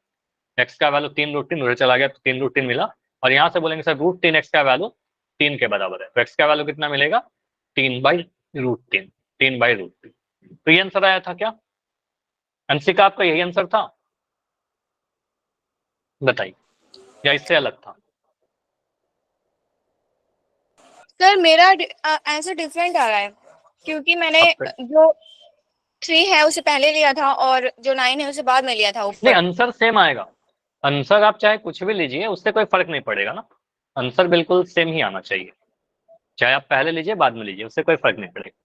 x का वैल्यू 3 √3 उधर चला गया तो 3 √3 मिला, और यहाँ से बोलेंगे सर √3x का वैल्यू 3 के बराबर है, तो x का वैल्यू कितना मिलेगा? 3/√3, 3/√3। तो ये आंसर आया था क्या? अंशिका आपका यही आंसर था, बताइए, या इससे अलग था? सर मेरा आंसर डिफरेंट आ रहा है, क्योंकि मैंने आपका- जो 3 है उसे पहले लिया था और जो 9 है उसे बाद में लिया था नहीं, ऊपर। आंसर सेम आएगा, आंसर आप चाहे कुछ भी लीजिए उससे कोई फर्क नहीं पड़ेगा ना, आंसर बिल्कुल सेम ही आना चाहिए, चाहे आप पहले लीजिए बाद में लीजिए, उससे कोई फर्क नहीं पड़ेगा।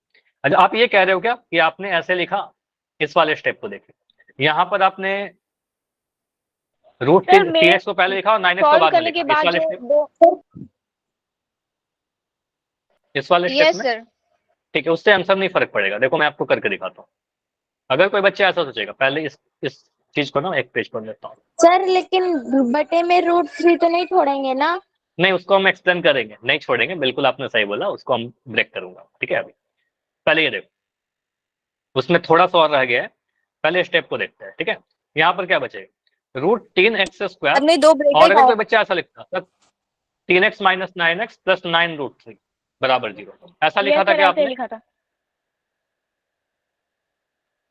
अच्छा, आप ये कह रहे हो क्या कि आपने ऐसे लिखा? इस वाले स्टेप को देखिए, यहाँ पर आपने सर मैं √3x को पहले लिखा और 9x को सॉल्व बाद में करने के लिखा, इस बाद वाले जो स्टेप, दो। इस वाले स्टेप यस में, सर। ठीक है, उससे आंसर नहीं फर्क पड़ेगा। देखो मैं आपको करके दिखाता हूँ, अगर कोई बच्चा ऐसा सोचेगा, पहले इस चीज को ना एक पेज पर लेता हूँ। सर लेकिन बटे में √3 तो नहीं छोड़ेंगे ना? नहीं, उसको हम एक्सप्लेन करेंगे, नहीं छोड़ेंगे, बिल्कुल आपने सही बोला, उसको हम ब्रेक करूंगा, ठीक है। अभी पहले ये देखो, उसमें थोड़ा सा और रह गया है, पहले स्टेप को देखते हैं, ठीक है। यहाँ पर क्या बचेगा? √3x², हमने 2 और अगर ब्रैकेट कोई बच्चा ऐसा लिखता sir 3x minus 9x plus 9 √3 बराबर 0, ऐसा लिखा था सर क्या ऐसे आपने? लिखा था।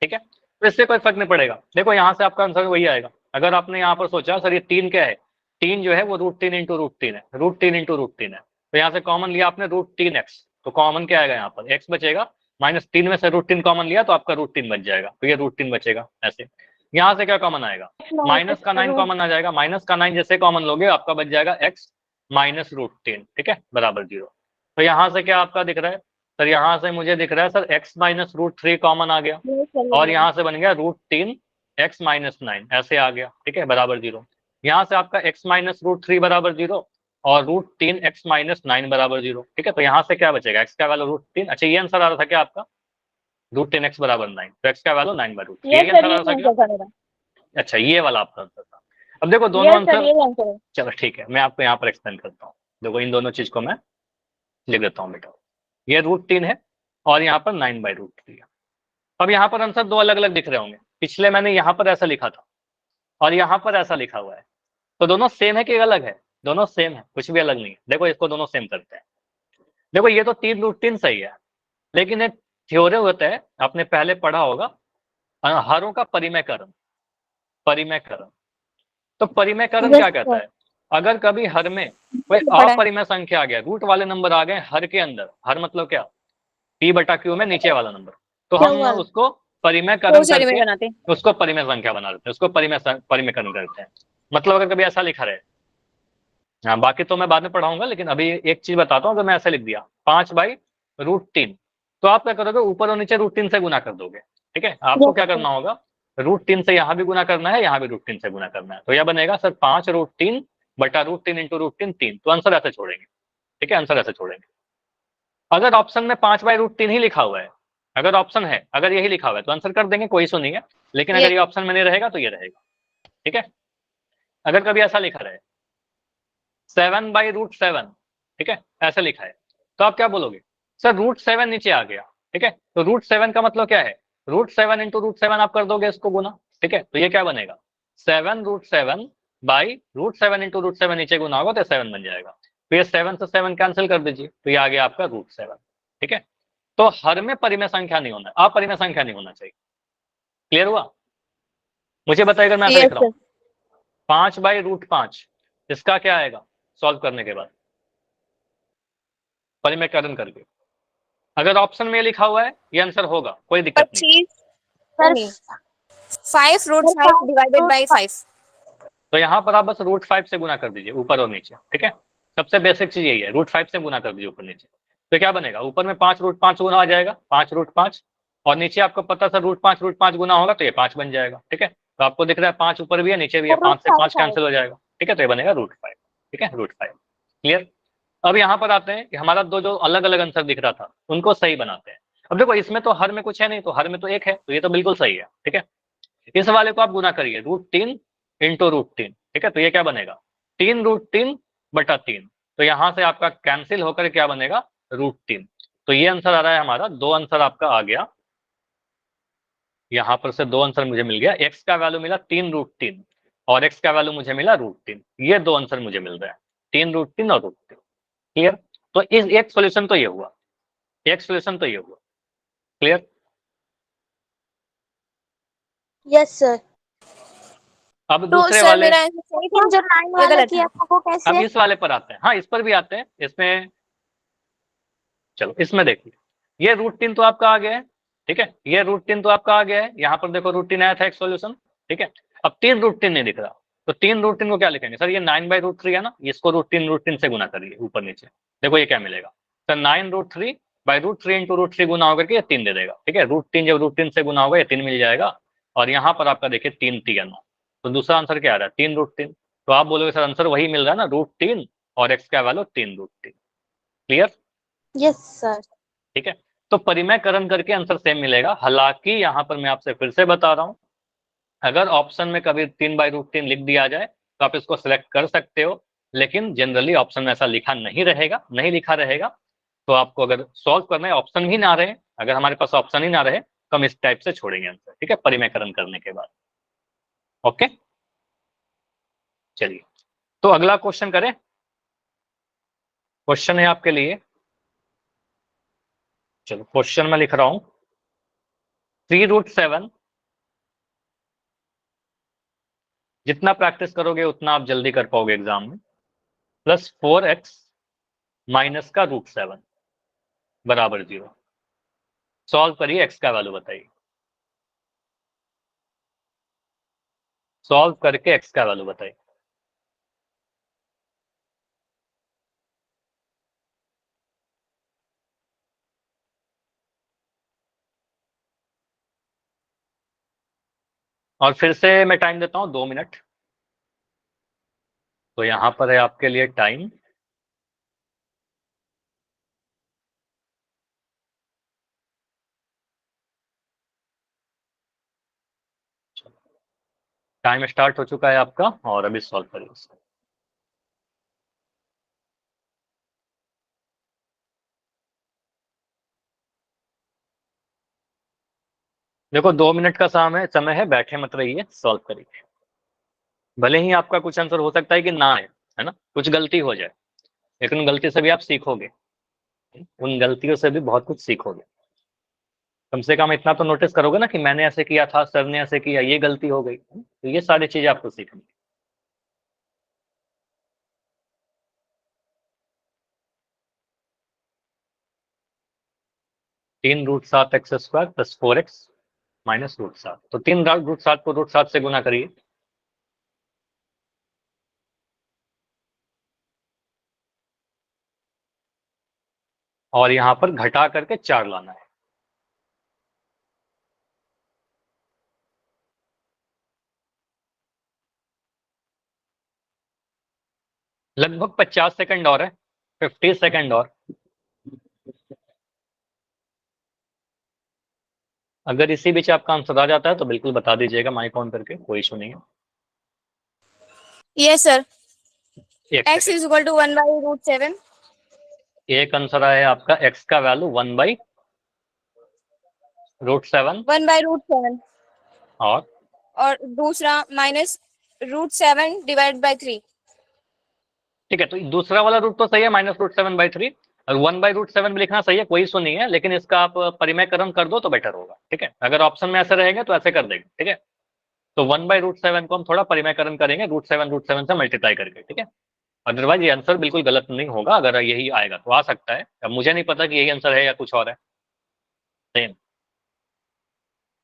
ठीक है, तो इससे कोई फर्क नहीं पड़ेगा, देखो यहाँ से आपका आंसर वही आएगा। अगर आपने यहाँ पर सोचा सर ये 3 क्या है, 3 जो है वो √3 इंटू √3 है, √3 इंटू √3 है, तो यहाँ से कॉमन लिया आपने √3x, तो कॉमन क्या आएगा यहाँ पर? x बचेगा, -3 में से √3 कॉमन लिया तो आपका √3 बच जाएगा, तो ये √3 बचेगा। ऐसे यहाँ से क्या कॉमन आएगा? माइनस का 9 कॉमन आ जाएगा, माइनस का 9 जैसे कॉमन लोगे आपका बच जाएगा x माइनस √3, ठीक है, बराबर 0। तो यहाँ से क्या आपका दिख रहा है सर? यहाँ से मुझे दिख रहा है सर x माइनस √3 कॉमन आ गया, और यहाँ से बन गया √3 x माइनस 9, ऐसे आ गया, ठीक है, बराबर 0। यहाँ से आपका x माइनस √3 बराबर 0 और √3 x माइनस 9 बराबर 0, ठीक है। तो यहाँ से क्या बचेगा? x का वैल्यू √3, अच्छा ये आंसर आ रहा था क्या आपका? √3 x बराबर 9, तो x का वैल्यू 9/√3, यही आंसर आ रहा था क्या? अच्छा, ये वाला आपका आंसर था। अब देखो दोनों यस सर, आंसर, ये आंसर है। चलो ठीक है, मैं आपको यहाँ पर एक्सप्लेन करता हूँ। देखो इन दोनों चीज को मैं लिख देता हूँ बेटा। ये √3 है और यहाँ पर 9/√3 है। अब यहाँ पर आंसर दो अलग अलग दिख रहे होंगे। पिछले मैंने यहाँ पर ऐसा लिखा था और यहाँ पर ऐसा लिखा हुआ है, तो दोनों सेम है कि अलग है? दोनों सेम है, कुछ भी अलग नहीं है। देखो इसको दोनों सेम करते हैं। देखो ये तो 3√3 सही है, लेकिन एक थ्योरम होता है, आपने पहले पढ़ा होगा, हरों का परिमयकरण। परिमयकरण, तो परिमयकरण यस क्या कहता सर, है? अगर कभी हर में कोई पढ़ा है। अपरिमेय संख्या आ गया, रूट वाले नंबर आ गए हर के अंदर, हर मतलब क्या, p/q में नीचे वाला नंबर, तो क्या हम हुआ? उसको परिमयकरण फोर साइड में करके बनाते हैं। उसको परिमय संख्या बना देते हैं, उसको परिमयकरण करते हैं। मतलब अगर कभी ऐसा लिखा रहे, हाँ बाकी तो मैं बाद में पढ़ाऊंगा, लेकिन अभी एक चीज बताता हूँ। अगर मैं ऐसा लिख दिया 5/√3, तो आप क्या करोगे, ऊपर और नीचे √3 से गुना कर दोगे। ठीक है, आपको यस क्या सर। करना होगा, √3 से यहाँ भी गुना करना है, यहाँ भी √3 से गुना करना है। तो यह बनेगा सर 5√3/√3 इंटू √3 3। तो आंसर ऐसे छोड़ेंगे। ठीक है, आंसर ऐसे छोड़ेंगे। अगर ऑप्शन में 5/√3 ही लिखा हुआ है, अगर ऑप्शन है, अगर यही लिखा हुआ है तो आंसर कर देंगे, कोई इशू नहीं है। लेकिन ये अगर ये ऑप्शन में नहीं रहेगा तो ये रहेगा। ठीक है, अगर कभी ऐसा लिखा रहे 7/√7, ठीक है, ऐसा लिखा है, तो आप क्या बोलोगे, सर √7 नीचे आ गया। ठीक है, तो √7 का मतलब क्या है, √7 इंटू √7 आप कर दोगे इसको गुना। ठीक है, तो ये क्या बनेगा, 7√7/√7 इंटू √7 नीचे गुना होगा तो 7 बन जाएगा। तो ये 7 से 7 कैंसिल कर दीजिए, तो ये आ गया आपका √7। ठीक है, तो हर में परिमेय संख्या नहीं होना, अपरिमेय संख्या नहीं होना चाहिए। क्लियर हुआ? मुझे बताइए, अगर मैं ऐसा लिख यस रहा सर। हूँ 5/√5, इसका क्या आएगा सॉल्व करने के बाद, परिमयकरण करके? अगर ऑप्शन में लिखा हुआ है ये आंसर होगा, कोई दिक्कत नहीं है। 25 सर नहीं, 5√5 ÷ 5। तो यहाँ पर आप बस √5 से गुना कर दीजिए ऊपर और नीचे। ठीक है, सबसे बेसिक चीज यही है, √5 से गुना कर दीजिए ऊपर नीचे। तो क्या बनेगा, ऊपर में 5√5 गुना आ जाएगा, 5√5, और नीचे आपको पता था √5 गुना होगा तो ये 5 बन जाएगा। ठीक है, तो आपको दिख रहा है 5 ऊपर भी है नीचे भी है, 5 से 5 कैंसिल हो जाएगा। ठीक है, तो ये बनेगा √5। ठीक है, √5। क्लियर? अब यहाँ पर आते हैं कि हमारा दो जो अलग अलग आंसर दिख रहा था उनको सही बनाते हैं। अब देखो इसमें तो हर में कुछ है नहीं, तो हर में तो एक है, तो ये तो बिल्कुल सही है। ठीक है, इस वाले को आप गुना करिए, √3 इंटू √3। ठीक है, तो ये क्या बनेगा, 3√3/3। तो यहां से आपका कैंसिल होकर क्या बनेगा, √3। तो ये आंसर आ रहा है हमारा, दो आंसर आपका आ गया। यहां पर से दो आंसर मुझे मिल गया, एक्स का वैल्यू मिला 3√3 और एक्स का वैल्यू मुझे मिला √3। ये दो आंसर मुझे मिल रहा है, 3√3 और √3। क्लियर? तो इस एक सोल्यूशन तो ये हुआ, एक सोल्यूशन तो ये हुआ। क्लियर? Yes sir. अब तो दूसरे सर वाले, मेरा आंसर सही था जो 9 या वाला गलत किया था? था वो अब कैसे? इस वाले पर आते हैं। हाँ, इस पर भी आते हैं, इसमें चलो इसमें देखिए, ये √3 तो आपका आ गया है। ठीक है, ये √3 तो आपका आ गया है, यहाँ पर देखो √3 आया था एक सॉल्यूशन। ठीक है, अब 3√3 नहीं दिख रहा, तो 3√3 को क्या लिखेंगे, सर ये 9/√3 है ना, इसको √3 से गुना करिए ऊपर नीचे। देखो ये क्या मिलेगा, सर 9√3/√3 इंटू √3 गुना होकर के ये 3 दे देगा। ठीक है, √3 जब √3 से गुना होगा ये 3 मिल जाएगा, और यहाँ पर आपका देखिए 3×3 तो दूसरा आंसर क्या आ रहा है, 3√3। तो आप बोलोगे सर आंसर वही मिल रहा है ना, √3 और एक्स का वैल्यू 3√3। क्लियर? Yes sir. ठीक है, तो परिमयकरण करके आंसर सेम मिलेगा। हालांकि यहां पर मैं आपसे फिर से बता रहा हूं, अगर ऑप्शन में कभी 3/√3 लिख दिया जाए तो आप इसको सिलेक्ट कर सकते हो, लेकिन जनरली ऑप्शन में ऐसा लिखा नहीं रहेगा, नहीं लिखा रहेगा। तो आपको अगर सॉल्व करना है, ऑप्शन ही ना रहे, अगर हमारे पास ऑप्शन ही ना रहे तो हम इस टाइप से छोड़ेंगे आंसर। ठीक है, परिमयकरण करने के बाद। ओके, चलिए तो अगला क्वेश्चन करें। क्वेश्चन है आपके लिए, चलो क्वेश्चन में लिख रहा हूं, 3√7, जितना प्रैक्टिस करोगे उतना आप जल्दी कर पाओगे एग्जाम में, प्लस 4x माइनस का √7 बराबर 0। सॉल्व करिए, एक्स का वैल्यू बताइए, सॉल्व करके एक्स का वैल्यू बताइए। और फिर से मैं टाइम देता हूं 2 मिनट। तो यहां पर है आपके लिए टाइम, टाइम स्टार्ट हो चुका है आपका और अभी सॉल्व करिए इसको। देखो 2 मिनट का समय है, बैठे मत रहिए, सॉल्व करिए। भले ही आपका कुछ आंसर हो सकता है कि ना आए, है ना, कुछ गलती हो जाए, लेकिन गलती से भी आप सीखोगे, उन गलतियों से भी बहुत कुछ सीखोगे। कम से कम इतना तो नोटिस करोगे ना कि मैंने ऐसे किया था, सर ने ऐसे किया, ये गलती हो गई, तो ये सारी चीजें आपको सीखनी। 3√7x² + 4x - √7, तो 3√7 को √7 से गुना करिए। और यहाँ पर घटा करके 4 लाना है। लगभग 50 सेकंड और है, 50 सेकंड और। अगर इसी बीच आपका आंसर आ जाता है तो बिल्कुल बता दीजिएगा माइक ऑन करके, कोई इशू नहीं है। Yes, sir. एक X second, is equal to 1/√7. एक आंसर आया आपका x का वैल्यू 1/√7 1/√7 और और दूसरा -√7 डिवाइड बाय 3। ठीक है, तो दूसरा वाला रूट तो सही है, -√7/3, और 1/√7 भी लिखना सही है, कोई इशू नहीं है, लेकिन इसका आप परिमयकरण कर दो तो बेटर होगा। ठीक है, अगर ऑप्शन में ऐसे रहेंगे तो ऐसे कर देंगे। ठीक है, तो 1/√7 को हम थोड़ा परिमयकरण करेंगे √7 से मल्टीप्लाई करके। ठीक है, अदरवाइज ये आंसर बिल्कुल गलत नहीं होगा, अगर यही आएगा तो आ सकता है, अब मुझे नहीं पता कि यही आंसर है या कुछ और है। सेम,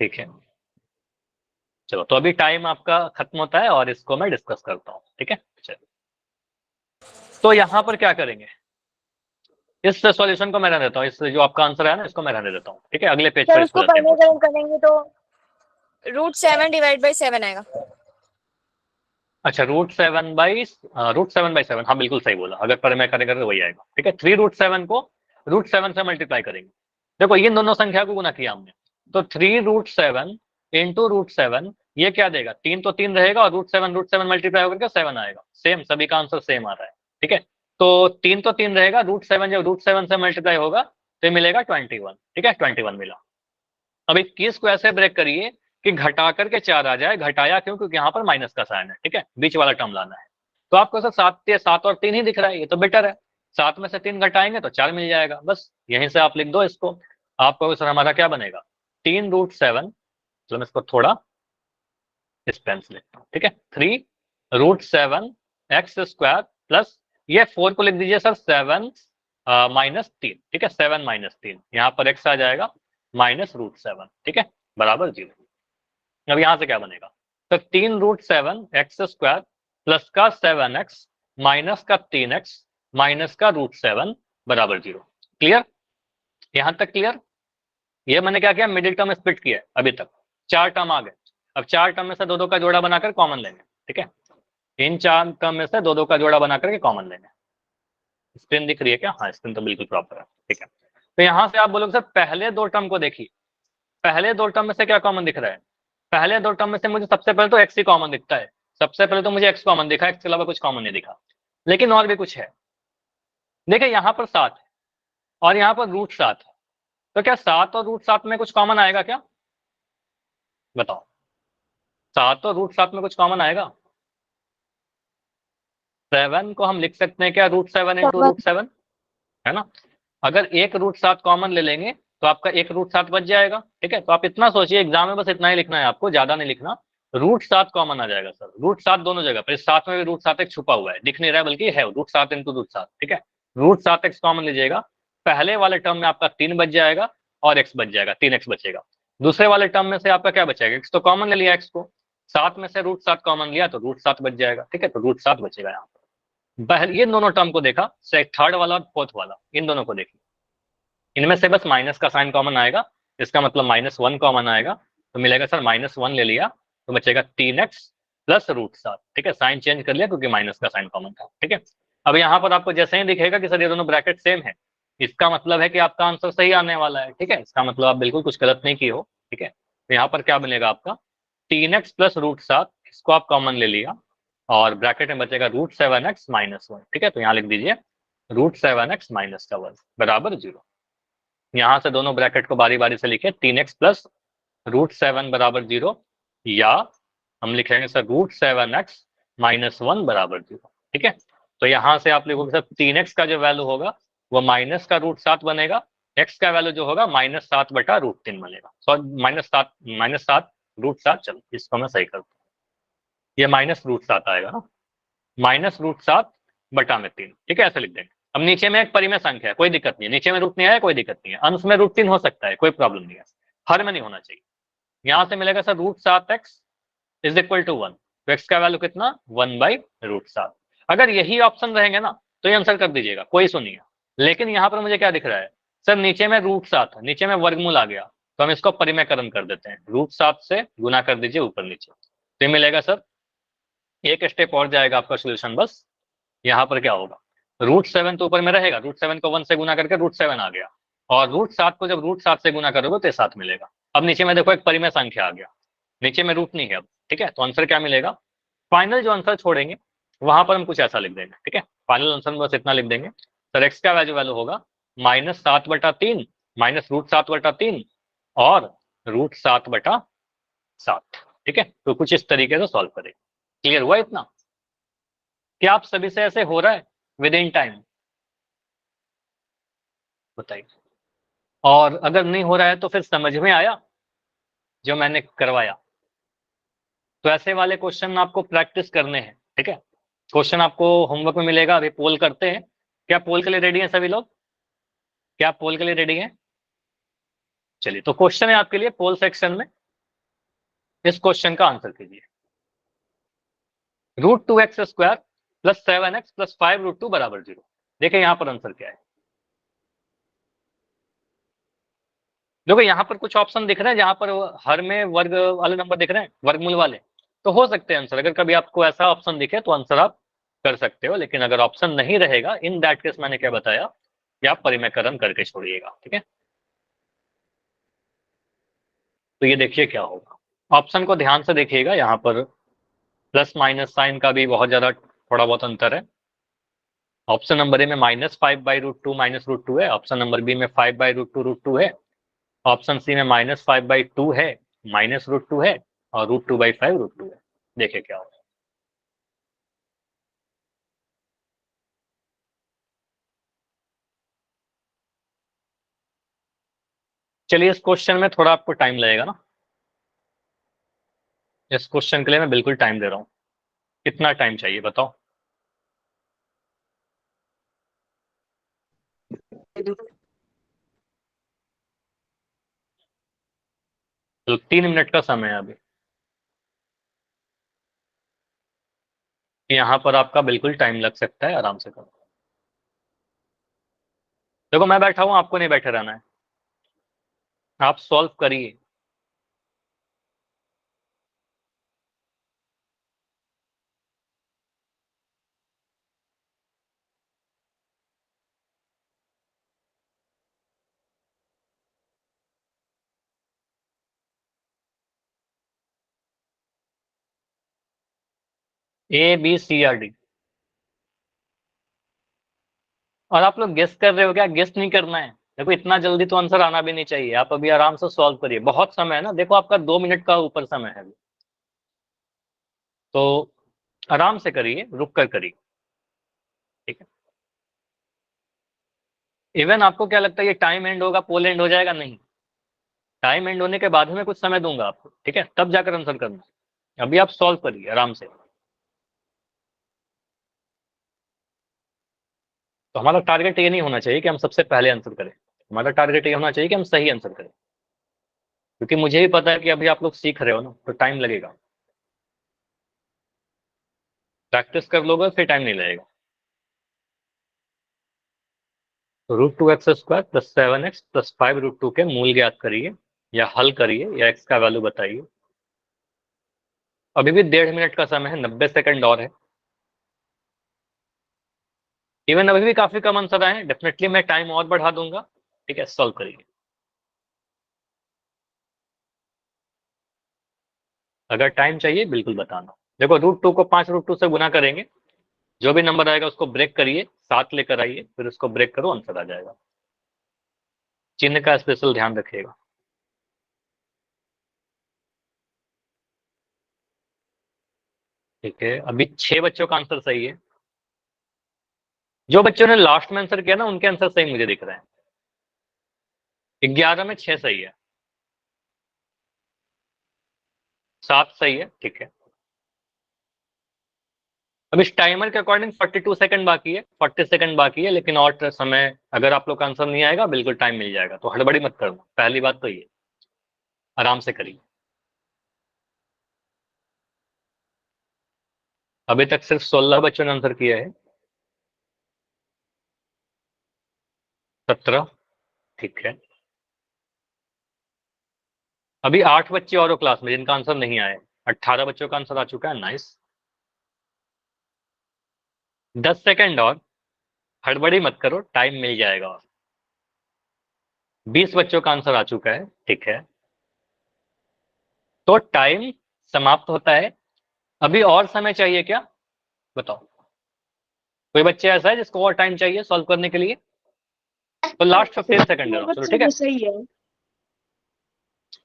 ठीक है, चलो, तो अभी टाइम आपका खत्म होता है और इसको मैं डिस्कस करता हूँ। ठीक है, चलो, तो यहाँ पर क्या करेंगे, इस सॉल्यूशन को मैं रहने देता हूँ, इस जो आपका आंसर है ना, इसको मैं रहने देता हूँ। ठीक है, अगले पेज पर सर इसको उसको लेते हैं। परिमयकरण करेंगे तो √7 डिवाइड बाय 7 आएगा। अच्छा, √7/7, हाँ बिल्कुल सही बोला, अगर परिमय करेंगे तो वही आएगा। ठीक है, 3√7 को √7 से मल्टीप्लाई करेंगे। देखो ये दोनों संख्या को गुना किया हमने, तो 3√7 इंटू √7, ये क्या देगा, 3 तो 3 रहेगा और √7 मल्टीप्लाई होकर के 7 आएगा। सेम, सभी का आंसर सेम आ रहा है। ठीक है, तो 3 तो 3 रहेगा, √7 जब √7 से मल्टीप्लाई होगा तो मिलेगा 21। ठीक है, 21 मिला। अब 21 को ऐसे ब्रेक करिए कि घटा करके 4 आ जाए। घटाया क्यों, क्योंकि यहाँ पर माइनस का साइन है। ठीक है, बीच वाला टर्म लाना है, तो आपको सर 7 और 3 ही दिख रहा है, ये तो बेटर है। 7 में से 3 घटाएंगे तो 4 मिल जाएगा, बस यहीं से आप लिख दो इसको। आपको सर हमारा क्या बनेगा, 3√7, चलो मैं इसको थोड़ा इस पेन से लिखता हूँ। ठीक है, 3√7x² प्लस ये 4 को लिख दीजिए सर 7 -3। ठीक है, 7 -3, यहाँ पर x आ जाएगा -√7। ठीक है, बराबर 0। अब यहाँ से क्या बनेगा, तो 3√7x² प्लस का 7x माइनस का 3x माइनस का √7 बराबर 0। क्लियर, यहाँ तक क्लियर। ये मैंने क्या किया, मिडिल टर्म स्प्लिट किया है अभी तक, 4 टर्म आ गए। अब 4 टर्म में से 2 का जोड़ा बनाकर कॉमन लेंगे। ठीक है, इन 4 टर्म में से 2 का जोड़ा बनाकर के कॉमन लेंगे। स्क्रीन दिख रही है क्या, हाँ स्क्रीन तो बिल्कुल प्रॉपर है। ठीक है, तो यहाँ से आप बोलोगे सर पहले 2 टर्म को देखिए, पहले 2 टर्म में से क्या कॉमन दिख रहा है, पहले 2 टर्म में से मुझे सबसे पहले तो x ही कॉमन दिखता है। सबसे पहले तो मुझे x कॉमन दिखा, x के अलावा कुछ कॉमन नहीं दिखा, लेकिन और भी कुछ है। देखिए यहाँ पर 7 है और यहाँ पर √7 है, तो क्या 7 और √7 में कुछ कॉमन आएगा क्या, बताओ, 7 और √7 में कुछ कॉमन आएगा। 7 को हम लिख सकते हैं क्या, √7 इंटू √7, है ना। अगर एक √7 कॉमन ले लेंगे तो आपका एक √7 बच जाएगा। ठीक है, तो आप इतना सोचिए, एग्जाम में बस इतना ही लिखना है आपको, ज्यादा नहीं लिखना। √7 कॉमन आ जाएगा सर, √7 दोनों जगह पर, इस 7 में भी √7 एक छुपा हुआ है, दिख नहीं रहा है बल्कि है, √7 इंटू √7। ठीक है, √7x कॉमन लीजिएगा, पहले वाले टर्म में आपका 3 बच जाएगा और x बच जाएगा, 3x बचेगा। दूसरे वाले टर्म में से आपका क्या बचेगा, x तो कॉमन ले लिया, x को 7 में से √7 कॉमन लिया तो √7 बच जाएगा। ठीक है, तो √7 बचेगा यहाँ पर। ये दोनों टर्म को देखा, थर्ड वाला और फोर्थ वाला, इन दोनों को देखिए, इनमें से बस माइनस का साइन कॉमन आएगा, इसका मतलब -1 कॉमन आएगा, तो मिलेगा सर -1 ले लिया तो बचेगा 3x प्लस √7। ठीक है, साइन चेंज कर लिया क्योंकि माइनस का साइन कॉमन था। ठीक है, अब यहाँ पर आपको जैसे ही दिखेगा कि सर ये दोनों ब्रैकेट सेम है, इसका मतलब है कि आपका आंसर सही आने वाला है। ठीक है, इसका मतलब आप बिल्कुल कुछ गलत नहीं किए हो। ठीक है, तो यहाँ पर क्या बनेगा आपका 3x प्लस √7 x को आप कॉमन ले लिया और ब्रैकेट में बचेगा √7x - 1। ठीक है, तो यहाँ लिख दीजिए √7x - 1 बराबर 0। यहाँ से दोनों ब्रैकेट को बारी बारी से लिखे 3x + √7 बराबर 0, या हम लिखेंगे सर √7x - 1 बराबर 0। ठीक है, तो यहाँ से आप लिखोगे सर 3x का जो वैल्यू होगा वो माइनस का √7 बनेगा, x का वैल्यू जो होगा -7 बटा √3 बनेगा। सॉरी -7 √7, चलो इसको मैं सही करता हूँ, ये -√7 आएगा ना, -√7 बटा में 3। ठीक है, ऐसे लिख देंगे। अब नीचे में एक परिमेय संख्या है, कोई दिक्कत नहीं है, नीचे में रूट नहीं आया कोई दिक्कत नहीं है, अंश में √3 हो सकता है, कोई प्रॉब्लम नहीं है, हर में नहीं होना चाहिए। यहाँ से मिलेगा सर √7x = 1, तो x का वैल्यू कितना 1/√7। अगर यही ऑप्शन रहेंगे ना तो ये आंसर कर दीजिएगा, कोई इशू नहीं है। लेकिन यहाँ पर मुझे क्या दिख रहा है सर, नीचे में √7 नीचे में वर्गमूल आ गया, तो हम इसको परिमेयकरण कर देते हैं, √7 से गुना कर दीजिए ऊपर नीचे, तो ये मिलेगा सर एक स्टेप और जाएगा आपका सोल्यूशन। बस यहाँ पर क्या होगा, √7 तो ऊपर में रहेगा, √7 को 1 से गुना करके √7 आ गया, और √7 को जब √7 से गुना करोगे तो 7 मिलेगा। अब नीचे में देखो एक परिमेय संख्या आ गया, नीचे में रूट नहीं है अब। ठीक है, तो आंसर क्या मिलेगा, फाइनल जो आंसर छोड़ेंगे वहां पर हम कुछ ऐसा लिख देंगे। ठीक है, फाइनल आंसर में बस इतना लिख देंगे सर, x का वैल्यू होगा -7/3 -√7/3 और √7/7। ठीक है, तो कुछ इस तरीके से सॉल्व करेंगे। क्लियर हुआ इतना? क्या आप सभी से ऐसे हो रहा है विद इन टाइम? बताइए। और अगर नहीं हो रहा है तो फिर समझ में आया जो मैंने करवाया? तो ऐसे वाले क्वेश्चन आपको प्रैक्टिस करने हैं। ठीक है, क्वेश्चन आपको होमवर्क में मिलेगा, अभी पोल करते हैं। क्या पोल के लिए रेडी हैं सभी लोग? क्या पोल के लिए रेडी हैं? चलिए, तो क्वेश्चन है आपके लिए पोल सेक्शन में, इस क्वेश्चन का आंसर कीजिए। √2x² + 7x + 5√2 बराबर 0। देखिए यहाँ पर आंसर क्या है, देखो यहाँ पर कुछ ऑप्शन दिख रहे हैं जहां पर हर में वर्ग वाले नंबर दिख रहे हैं, वर्गमूल वाले, तो हो सकते हैं आंसर। अगर कभी आपको ऐसा ऑप्शन दिखे तो आंसर आप कर सकते हो, लेकिन अगर ऑप्शन नहीं रहेगा इन दैट केस मैंने क्या बताया कि आप परिमेयकरण करके छोड़िएगा। ठीक है, तो ये देखिए क्या होगा, ऑप्शन को ध्यान से देखिएगा, यहाँ पर प्लस माइनस साइन का भी बहुत ज्यादा थोड़ा बहुत अंतर है। ऑप्शन नंबर ए में -5/√2 -√2 है, ऑप्शन नंबर बी में 5/√2 है, ऑप्शन सी में -5/2 है -√2 है, और √2/5 √2 है। देखिए क्या होगा। चलिए, इस क्वेश्चन में थोड़ा आपको टाइम लगेगा ना, इस क्वेश्चन के लिए मैं बिल्कुल टाइम दे रहा हूँ। कितना टाइम चाहिए बताओ? तो 3 मिनट का समय है अभी, यहाँ पर आपका बिल्कुल टाइम लग सकता है, आराम से करो। देखो मैं बैठा हूँ, आपको नहीं बैठे रहना है, आप सॉल्व करिए। ABCD, और आप लोग गेस कर रहे हो क्या? गेस नहीं करना है, देखो इतना जल्दी तो आंसर आना भी नहीं चाहिए, आप अभी आराम से सॉल्व करिए, बहुत समय है ना, देखो आपका 2 मिनट का ऊपर समय है अभी, तो आराम से करिए, रुक कर करिए। ठीक है, इवन आपको क्या लगता है ये टाइम एंड होगा, पोल एंड हो जाएगा? नहीं, टाइम एंड होने के बाद में कुछ समय दूंगा आपको, ठीक है, तब जाकर आंसर करना। अभी आप सॉल्व करिए आराम से। तो हमारा टारगेट ये नहीं होना चाहिए कि हम सबसे पहले आंसर करें, हमारा टारगेट ये होना चाहिए कि हम सही आंसर करें, क्योंकि मुझे भी पता है कि अभी आप लोग सीख रहे हो ना, तो टाइम लगेगा, प्रैक्टिस कर लोगे फिर टाइम नहीं लगेगा। तो √2x² + 7x + 5√2 के मूल ज्ञात करिए, या हल करिए, या x का वैल्यू बताइए। अभी भी 1.5 मिनट का समय है, 90 सेकंड और है, इवन अभी भी काफी कम आंसर आए हैं, डेफिनेटली मैं टाइम और बढ़ा दूंगा। ठीक है, सॉल्व करिए। अगर टाइम चाहिए बिल्कुल बताना। देखो √2 को 5√2 से गुना करेंगे, जो भी नंबर आएगा उसको ब्रेक करिए, 7 लेकर आइए, फिर उसको ब्रेक करो, आंसर आ जाएगा। चिन्ह का स्पेशल ध्यान रखिएगा। ठीक है, अभी 6 बच्चों का आंसर सही है। जो बच्चों ने लास्ट में आंसर किया ना, उनके आंसर सही मुझे दिख रहे हैं। 11 में 6 सही है, 7 सही है। ठीक है, अब इस टाइमर के अकॉर्डिंग 42 सेकंड बाकी है, 40 सेकंड बाकी है, लेकिन और समय अगर आप लोग का आंसर नहीं आएगा बिल्कुल टाइम मिल जाएगा, तो हड़बड़ी मत करना, पहली बात तो ये, आराम से करिए। अभी तक सिर्फ 16 बच्चों ने आंसर किया है। 17, ठीक है। अभी 8 बच्चे और हो क्लास में जिनका आंसर नहीं आया। 18 बच्चों का आंसर आ चुका है, नाइस। 10 सेकंड और, हड़बड़ी मत करो, टाइम मिल जाएगा। और 20 बच्चों का आंसर आ चुका है, ठीक है। तो टाइम समाप्त होता है। अभी और समय चाहिए क्या, बताओ? कोई बच्चे ऐसा है जिसको और टाइम चाहिए सॉल्व करने के लिए? तो लास्ट 15 सेकंड दे रहा हूं, चलो ठीक है। सही है।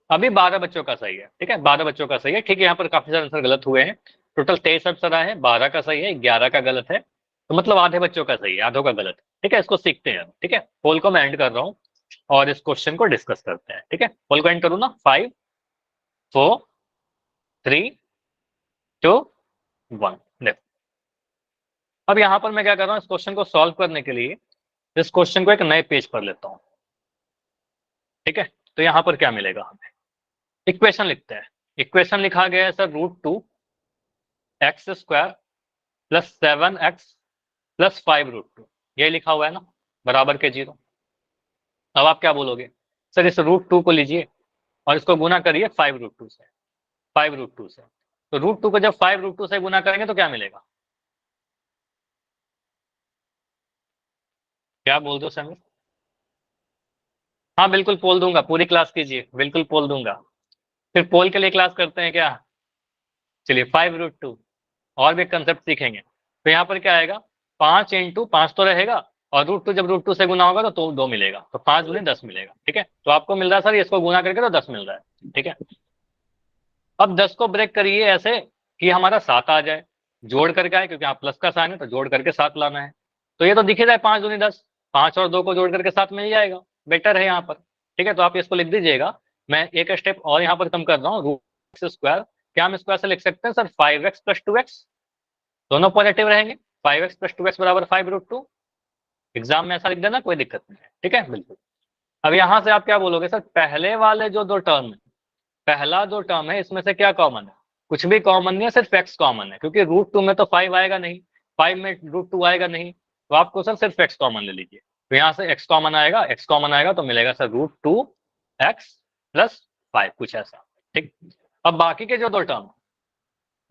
अभी 12 बच्चों का सही है, ठीक है, 12 बच्चों का सही है। ठीक है, यहाँ पर काफी सारे आंसर गलत हुए हैं। टोटल 23 आंसर आए हैं, 12 का सही है, 11 का गलत है, तो मतलब आधे बच्चों का सही है, आधों का गलत है। ठीक है, इसको सीखते हैं। ठीक है, पोल को मैं एंड कर रहा हूँ और इस क्वेश्चन को डिस्कस करते हैं। ठीक है, पोल को एंड करूँ ना? 5 4 3 2 1। देखो अब यहाँ पर मैं क्या कर रहा हूँ, इस क्वेश्चन को सॉल्व करने के लिए इस क्वेश्चन को एक नए पेज पर लेता हूँ। ठीक है, तो यहाँ पर क्या मिलेगा हमें, इक्वेशन लिखते हैं। इक्वेशन लिखा गया है सर √2x² + 7x + 5√2, ये लिखा हुआ है ना, बराबर के 0। अब आप क्या बोलोगे, सर इस √2 को लीजिए और इसको गुना करिए 5√2 से, 5√2 से। तो √2 को जब 5√2 से गुना करेंगे तो क्या मिलेगा? क्या बोल दो समीर? हाँ बिल्कुल पोल दूंगा, पूरी क्लास कीजिए, बिल्कुल पोल दूंगा। फिर पोल के लिए क्लास करते हैं क्या? चलिए 5√2 और भी कंसेप्ट सीखेंगे। तो यहाँ पर क्या आएगा, 5 × 5 तो रहेगा, और √2 जब √2 से गुना होगा तो 2 मिलेगा, तो 5 दूनी 10 मिलेगा। ठीक है, तो आपको मिल रहा है सर इसको गुना करके तो 10 मिल रहा है। ठीक है, अब 10 को ब्रेक करिए ऐसे कि हमारा 7 आ जाए, जोड़ करके आए, क्योंकि आप प्लस का साइन है तो जोड़ करके 7 लाना है। तो ये तो दिख ही रहा है, 5 दूनी 10, 5 और 2 को जोड़ करके 7 मिल जाएगा, बेटर है यहाँ पर। ठीक है, तो आप इसको लिख दीजिएगा। मैं एक स्टेप और यहाँ पर कम कर रहा हूँ, √x², क्या हम स्क्वायर से लिख सकते हैं सर 5x + 2x, दोनों पॉजिटिव रहेंगे। 5x + 2x = 5√2। एग्जाम में ऐसा लिख देना, कोई दिक्कत नहीं है। ठीक है, बिल्कुल। अब यहाँ से आप क्या बोलोगे, सर पहले वाले जो 2 टर्म है, पहला जो टर्म है इसमें से क्या कॉमन है? कुछ भी कॉमन नहीं है, सिर्फ x कॉमन है, क्योंकि √2 में तो 5 आएगा नहीं, 5 में √2 आएगा नहीं, तो आपको सर सिर्फ x कॉमन ले लीजिए। तो यहाँ से x कॉमन आएगा, x कॉमन आएगा तो मिलेगा सर √2x + 5, कुछ ऐसा। ठीक, अब बाकी के जो 2 टर्म,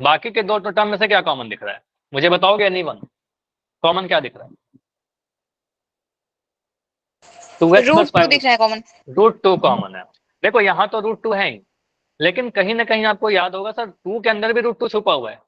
बाकी के 2 टर्म में से क्या कॉमन दिख रहा है, मुझे बताओगे? एनी वन कॉमन क्या दिख रहा है? 2x + 5 दिख रहा है कॉमन। √2 कॉमन है। देखो यहाँ तो √2 है ही, लेकिन कहीं ना कहीं आपको याद होगा सर 2 के अंदर भी √2 छुपा हुआ है।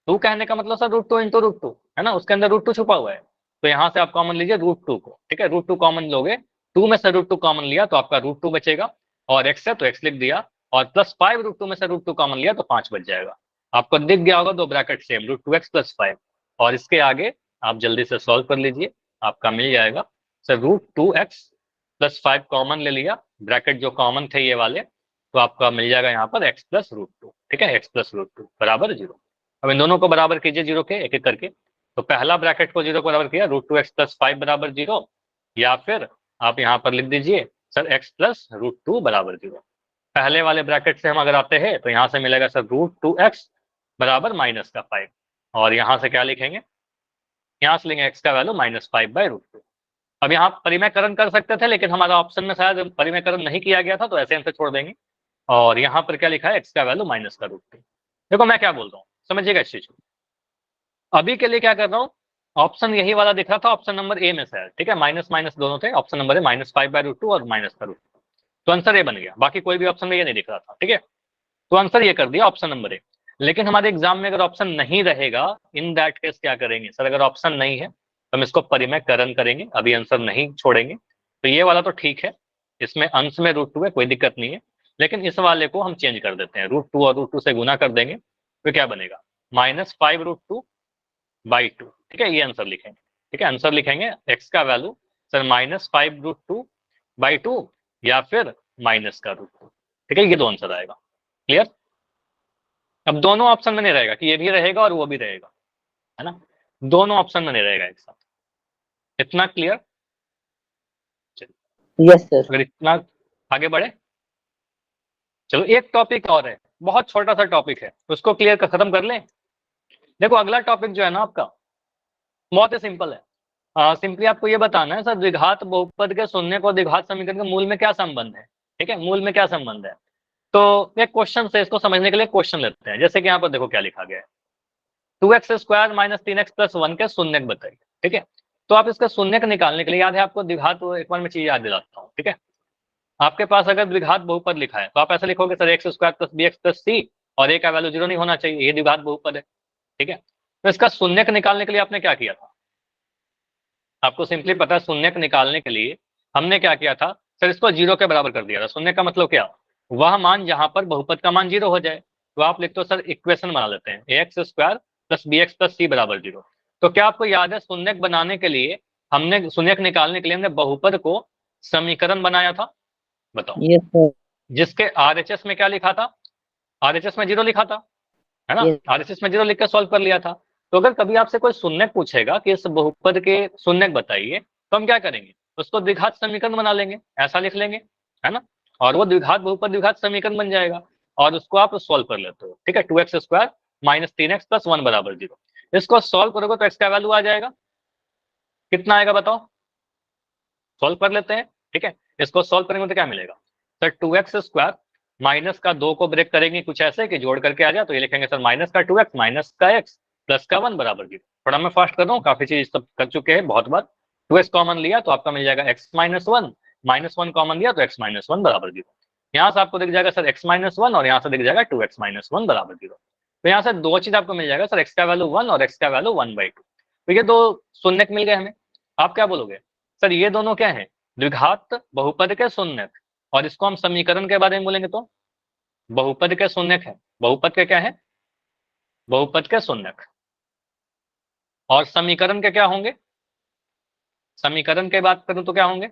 2 कहने का मतलब सर √2 × √2 है ना, उसके अंदर √2 छुपा हुआ है। तो यहाँ से आप कॉमन लीजिए √2 को। ठीक है, √2 कॉमन लोगे, 2 में से √2 कॉमन लिया तो आपका √2 बचेगा, और x है तो x लिख दिया, और +5 √2 में से √2 कॉमन लिया तो 5 बच जाएगा। आपको दिख गया होगा 2 ब्रैकेट सेम, √2x + 5, और इसके आगे आप जल्दी से सॉल्व कर लीजिए, आपका मिल जाएगा सर √2x + 5 कॉमन ले लिया, ब्रैकेट जो कॉमन थे ये वाले, तो आपका मिल जाएगा यहाँ पर x + √2। ठीक है, x + √2 = 0। अब इन दोनों को बराबर कीजिए 0 के, एक एक करके। तो पहला ब्रैकेट को 0 को बराबर किया, √2x + 5 = 0, या फिर आप यहाँ पर लिख दीजिए सर x + √2 = 0। पहले वाले ब्रैकेट से हम अगर आते हैं तो यहाँ से मिलेगा सर √2x = -5, और यहाँ से क्या लिखेंगे, यहाँ से लेंगे x का वैल्यू -5/√2। अब यहाँ परिमेयकरण कर सकते थे, लेकिन हमारा ऑप्शन में शायद परिमेयकरण नहीं किया गया था, तो ऐसे आंसर छोड़ देंगे। और यहाँ पर क्या लिखा है, x का वैल्यू -√2। देखो मैं क्या बोल रहा हूँ, समझिएगा इस चीज को। अभी के लिए क्या कर रहा हूँ, ऑप्शन यही वाला दिख रहा था, ऑप्शन नंबर ए में से है। ठीक है, माइनस माइनस दोनों थे, ऑप्शन नंबर ए -5/√2 और -√2, तो आंसर ए बन गया। बाकी कोई भी ऑप्शन में ये नहीं दिख रहा था। ठीक है, तो आंसर ये कर दिया ऑप्शन नंबर ए। लेकिन हमारे एग्जाम में अगर ऑप्शन नहीं रहेगा, इन दैट केस क्या करेंगे सर, अगर ऑप्शन नहीं है तो हम इसको परिमेयकरण करेंगे, अभी आंसर नहीं छोड़ेंगे। तो ये वाला तो ठीक है, इसमें अंश में √2 है, कोई दिक्कत नहीं है, लेकिन इस वाले को हम चेंज कर देते हैं, √2 और √2 से गुना कर देंगे, तो क्या बनेगा -5√2/2। ठीक है, ये आंसर लिखेंगे। ठीक है, आंसर लिखेंगे x का वैल्यू सर -5√2/2 या फिर माइनस का √2। ठीक है, ये दो आंसर आएगा। क्लियर? अब दोनों ऑप्शन में नहीं रहेगा कि ये भी रहेगा और वो भी रहेगा, है ना, दोनों ऑप्शन में नहीं रहेगा एक साथ। इतना क्लियर? Yes sir. अगर इतना आगे बढ़े, चलो एक टॉपिक और है, बहुत छोटा सा टॉपिक है, उसको क्लियर कर खत्म कर लें। देखो अगला टॉपिक जो है ना आपका बहुत ही सिंपल है। सिंपली आपको ये बताना है सर द्विघात बहुपद के शून्य और द्विघात समीकरण के मूल में क्या संबंध है। ठीक है, मूल में क्या संबंध है, तो एक क्वेश्चन से इसको समझने के लिए क्वेश्चन लेते हैं। जैसे कि यहाँ पर देखो क्या लिखा गया है, 2x² - 3x + 1 के शून्यक बताइए। ठीक है, तो आप इसका शून्यक निकालने के लिए, याद है आपको द्विघात, एक बार मैं चीज याद दिलाता हूँ। ठीक है, आपके पास अगर द्विघात बहुपद लिखा है तो आप ऐसा लिखोगे सर x² + bx + c और a का वैल्यू 0 नहीं होना चाहिए, ये द्विघात बहुपद है। ठीक है, तो इसका शून्यक निकालने के लिए आपने क्या किया था, आपको सिंपली पता है शून्यक निकालने के लिए हमने क्या किया था सर, इसको 0 के बराबर कर दिया था। शून्य का मतलब क्या, वह मान जहां पर बहुपद का मान 0 हो जाए। तो आप लिखते हो सर इक्वेशन बना लेते हैं ax² + bx + c = 0। तो क्या आपको याद है शून्यक बनाने के लिए हमने, शून्यक निकालने के लिए हमने बहुपद को समीकरण बनाया था, बताओ। Yes sir. जिसके RHS में क्या लिखा था, RHS में 0 लिखा था, है ना, Yes. RHS में 0 लिख के सॉल्व कर लिया था। तो अगर कभी आपसे कोई शून्यक पूछेगा कि इस बहुपद के शून्यक बताइए, तो हम क्या करेंगे, उसको द्विघात समीकरण बना लेंगे, ऐसा लिख लेंगे, है ना, और वो द्विघात बहुपद द्विघात समीकरण बन जाएगा और उसको आप सॉल्व कर लेते हो। ठीक है, 2x² - 3x + 1 = 0। इसको सॉल्व करोगे तो x का वैल्यू आ जाएगा, कितना आएगा बताओ, सॉल्व कर लेते हैं। ठीक है, इसको सॉल्व करेंगे तो क्या मिलेगा सर, 2x² माइनस का 2 को ब्रेक करेंगे कुछ ऐसे कि जोड़ करके आ जाए, तो ये लिखेंगे सर माइनस का 2x माइनस का x प्लस का 1 = 0। थोड़ा मैं फास्ट कर रहा हूँ, काफी चीज सब कर चुके हैं बहुत बार। 2x कॉमन लिया तो आपका मिल जाएगा x - 1, -1 कॉमन लिया तो x - 1 = 0। यहाँ से आपको दिख जाएगा सर x - 1 और यहाँ से दिख जाएगा 2x - 1 = 0। तो यहाँ से दो चीज आपको मिल जाएगा सर, x का वैल्यू 1 और x का वैल्यू 1/2। तो ये दो शून्यक मिल गए हमें। आप क्या बोलोगे सर, ये दोनों क्या है, द्विघात बहुपद के शून्यक, और इसको हम समीकरण के बारे में बोलेंगे तो बहुपद के शून्यक है, बहुपद के क्या है, बहुपद के शून्यक। और समीकरण के क्या होंगे, समीकरण की बात करूं तो क्या होंगे,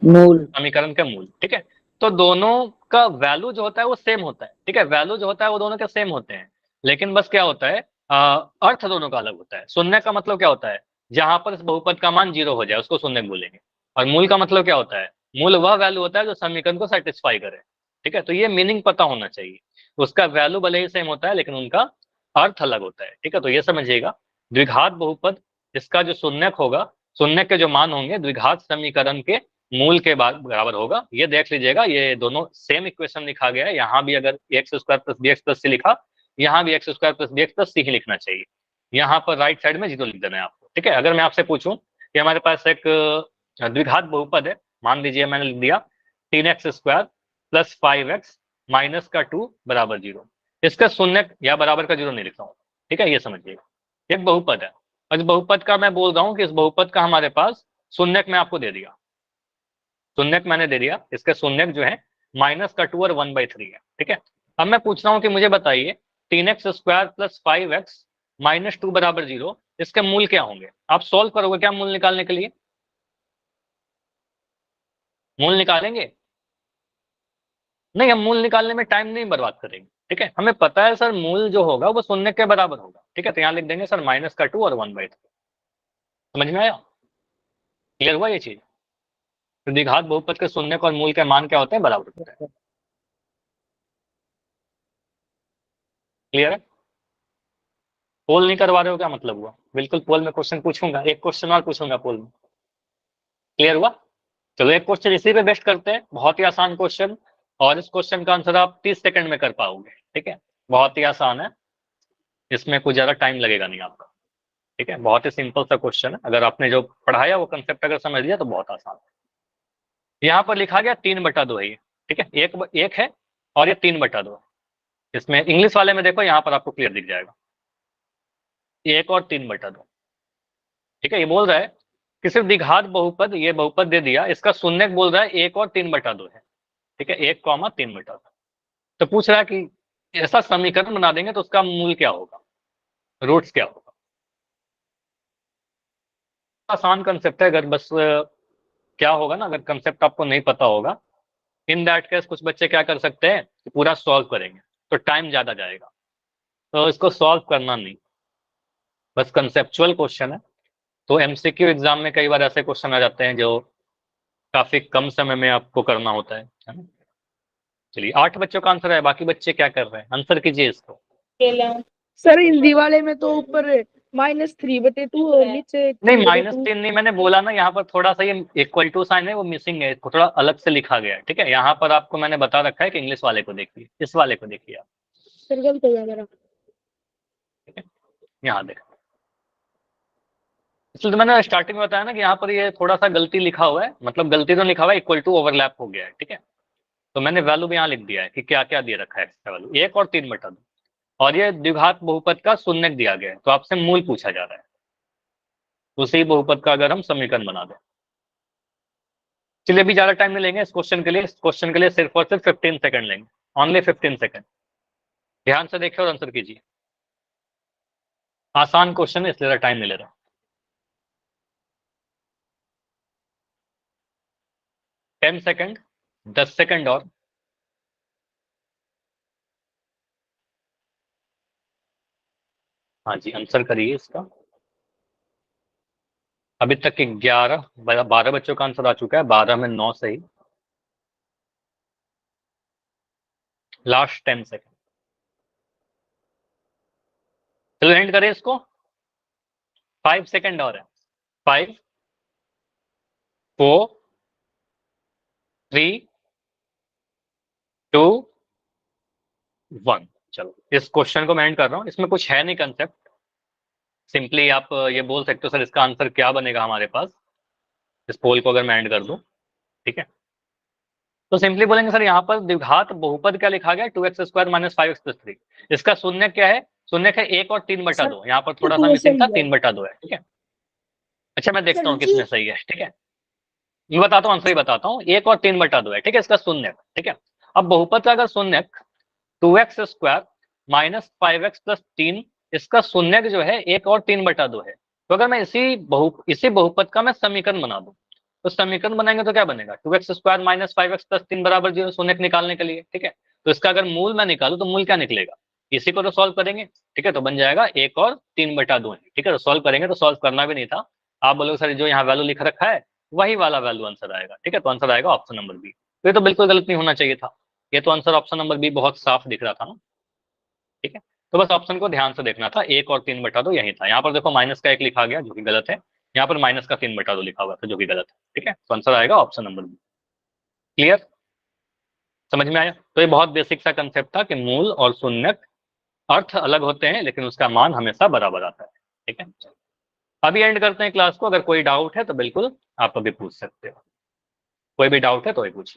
मूल। समीकरण के मूल। ठीक है, तो दोनों का वैल्यू जो होता है वो सेम होता है। ठीक है, वैल्यू जो होता है वो दोनों के सेम होते हैं, लेकिन बस क्या होता है, अर्थ दोनों का अलग होता है। शून्य का मतलब क्या होता है, जहां पर इस बहुपद का मान 0 हो जाए उसको शून्य बोलेंगे। और मूल का मतलब क्या होता है, मूल वह वैल्यू होता है जो समीकरण को सेटिस्फाई करे। ठीक है, तो ये मीनिंग पता होना चाहिए, उसका वैल्यू भले ही सेम होता है लेकिन उनका अर्थ अलग होता है। ठीक है, तो ये समझिएगा द्विघात बहुपद, इसका जो शून्यक होगा, शून्यक के जो मान होंगे द्विघात समीकरण के मूल के बराबर होगा। ये देख लीजिएगा, ये दोनों सेम इक्वेशन लिखा गया है, यहाँ भी अगर x² + bx + c लिखा, यहाँ भी x² + bx + c ही लिखना चाहिए। यहाँ पर राइट साइड में 0 लिख देना है आपको। ठीक है, अगर मैं आपसे पूछूं कि हमारे पास एक द्विघात बहुपद है, मान लीजिए मैंने लिख दिया 3x² + 5x - 2 = 0, इसका शून्य या बराबर का 0 नहीं लिखता हूँ। ठीक है, ये समझिएगा एक बहुपद है, और इस बहुपद का मैं बोल रहा हूँ कि इस बहुपद का हमारे पास शून्यक मैं आपको दे दिया, शून्यक मैंने दे दिया, इसके शून्यक जो है -2 और 1/3 है। ठीक है, अब मैं पूछ रहा हूँ कि मुझे बताइए 3x² + 5x - 2 = 0, इसके मूल क्या होंगे। आप सॉल्व करोगे क्या मूल निकालने के लिए, मूल निकालेंगे, नहीं हम मूल निकालने में टाइम नहीं बर्बाद करेंगे। ठीक है, हमें पता है सर मूल जो होगा वो शून्य के बराबर होगा। ठीक है, तो यहाँ लिख देंगे सर -2 और 1/3। समझ में आया, क्लियर हुआ ये चीज, तो द्विघात बहुपद के शून्यक और मूल के मान क्या होते हैं, बराबर होते हैं। क्लियर है, पोल नहीं करवा रहे हो क्या मतलब हुआ, बिल्कुल पोल में क्वेश्चन पूछूंगा, एक क्वेश्चन और पूछूंगा पोल में। क्लियर हुआ, चलो एक क्वेश्चन इसी पे बेस्ट करते हैं, बहुत ही आसान क्वेश्चन, और इस क्वेश्चन का आंसर आप 30 सेकंड में कर पाओगे। ठीक है, बहुत ही आसान है, इसमें कुछ ज्यादा टाइम लगेगा नहीं आपका। ठीक है, बहुत ही सिंपल सा क्वेश्चन है, अगर आपने जो पढ़ाया वो कंसेप्ट अगर समझ लिया तो बहुत आसान है। यहाँ पर लिखा गया 3/2 है ये। ठीक है, एक है और ये 3/2 है। इसमें इंग्लिश वाले में देखो यहाँ पर आपको क्लियर दिख जाएगा, 1 और 3/2। ठीक है, ये बोल रहा है कि सिर्फ द्विघात बहुपद, ये बहुपद दे दिया, इसका शून्यक बोल रहा है 1 और 3/2 है। ठीक है, 1, 3/2। तो पूछ रहा है कि ऐसा समीकरण बना देंगे तो उसका मूल क्या होगा, रूट्स क्या होगा। आसान कंसेप्ट है, अगर बस क्या होगा ना, अगर कंसेप्ट आपको नहीं पता होगा, इन दैट केस कुछ बच्चे क्या कर सकते हैं कि पूरा सॉल्व करेंगे तो टाइम ज्यादा जाएगा, तो इसको सॉल्व करना नहीं, बस कंसेप्चुअल क्वेश्चन है। तो एमसीक्यू एग्जाम में कई बार ऐसे क्वेश्चन आ जाते हैं जो काफी कम समय में आपको करना होता है ना। चलिए 8 बच्चों का आंसर है, बाकी बच्चे क्या कर रहे हैं, आंसर कीजिए इसको। सर हिंदी वाले में तो ऊपर -3/2 और नीचे नहीं, 3/2। -3 नहीं, मैंने बोला ना, यहाँ पर थोड़ा सा ये इक्वल टू साइन है वो मिसिंग है, थोड़ा अलग से लिखा गया है। ठीक है, यहाँ पर आपको मैंने बता रखा है कि इंग्लिश वाले को देखिए, इस वाले को देखिए आप। सर गलत हो गया मेरा। ठीक है, यहाँ देखो, इसलिए तो मैंने स्टार्टिंग में बताया ना कि यहाँ पर ये थोड़ा सा गलती लिखा हुआ है, मतलब गलती तो लिखा हुआ है, इक्वल टू ओवरलैप हो गया है। ठीक है, तो मैंने वैल्यू भी यहाँ लिख दिया है कि क्या क्या दे रखा है एक्स्ट्रा वैल्यू, 1 और 3/2, और ये द्विघात बहुपद का शून्यक दिया गया है, तो आपसे मूल पूछा जा रहा है, उसी बहुपद का अगर हम समीकरण बना दें। चलिए अभी ज्यादा टाइम नहीं लेंगे इस क्वेश्चन के लिए, इस क्वेश्चन के लिए सिर्फ और सिर्फ 15 सेकंड लेंगे, ओनली 15 सेकंड। ध्यान से देखिए और आंसर कीजिए, आसान क्वेश्चन है इसलिए टाइम नहीं ले रहा। 10 सेकंड, 10 सेकंड और। हाँ जी, आंसर करिए इसका। अभी तक 12 बच्चों का आंसर आ चुका है, 12 में 9 सही। लास्ट 10 सेकंड, चलो एंड करें इसको, 5 सेकंड और है। 5, 4, 3, 2, 1। चलो इस क्वेश्चन को मैं एंड कर रहा हूँ, इसमें कुछ है नहीं कंसेप्ट, सिंपली आप ये बोल सकते हो सर इसका आंसर क्या बनेगा हमारे पास, इस पोल को अगर मैं एंड कर दूं। ठीक है, तो सिंपली बोलेंगे सर यहाँ पर द्विघात बहुपद क्या लिखा गया, 2x² - 5x + 3, इसका शून्य क्या है, शून्य है 1 और 3/2, यहाँ पर थोड़ा सा मिसिंग था, 3/2 है। ठीक है, अच्छा मैं देखता हूँ किसमें सही है। ठीक है, मैं बताता हूँ, आंसर ही बताता हूँ, 1 और 3/2 है। ठीक है, इसका शून्य। ठीक है, अब बहुपद का अगर शून्य 2x² - 5x + 3, इसका शून्यक जो है 1 और 3/2 है। तो अगर मैं इसी बहुपद का मैं समीकरण बना दूं, तो समीकरण बनाएंगे तो क्या बनेगा, 2x² - 5x + 3 = 0, शून्यक निकालने के लिए। ठीक है, तो इसका अगर मूल मैं निकालू तो मूल क्या निकलेगा, इसी को तो सॉल्व करेंगे। ठीक है, तो बन जाएगा 1 और 3/2 है। ठीक है, तो सॉल्व करेंगे, तो सॉल्व करना भी नहीं था, आप बोलोगे सर जो यहाँ वैल्यू लिख रखा है वही वाला वैल्यू आंसर आएगा। ठीक है, तो आंसर आएगा ऑप्शन नंबर बी। तो ये तो बिल्कुल गलत नहीं होना चाहिए था, ये तो आंसर ऑप्शन नंबर बी बहुत साफ दिख रहा था ना। ठीक है, तो बस ऑप्शन को ध्यान से देखना था, 1 और 3/2 यही था। यहाँ पर देखो माइनस का 1 लिखा गया जो कि गलत है, यहाँ पर माइनस का 3/2 लिखा हुआ था जो कि गलत है। ठीक है, तो आंसर आएगा ऑप्शन नंबर बी। क्लियर, समझ में आया। तो ये बहुत बेसिक सा कंसेप्ट था कि मूल और शून्यक अर्थ अलग होते हैं लेकिन उसका मान हमेशा बराबर आता है। ठीक है, अभी एंड करते हैं क्लास को, अगर कोई डाउट है तो बिल्कुल आप अभी पूछ सकते हो, कोई भी डाउट है तो ही पूछिए।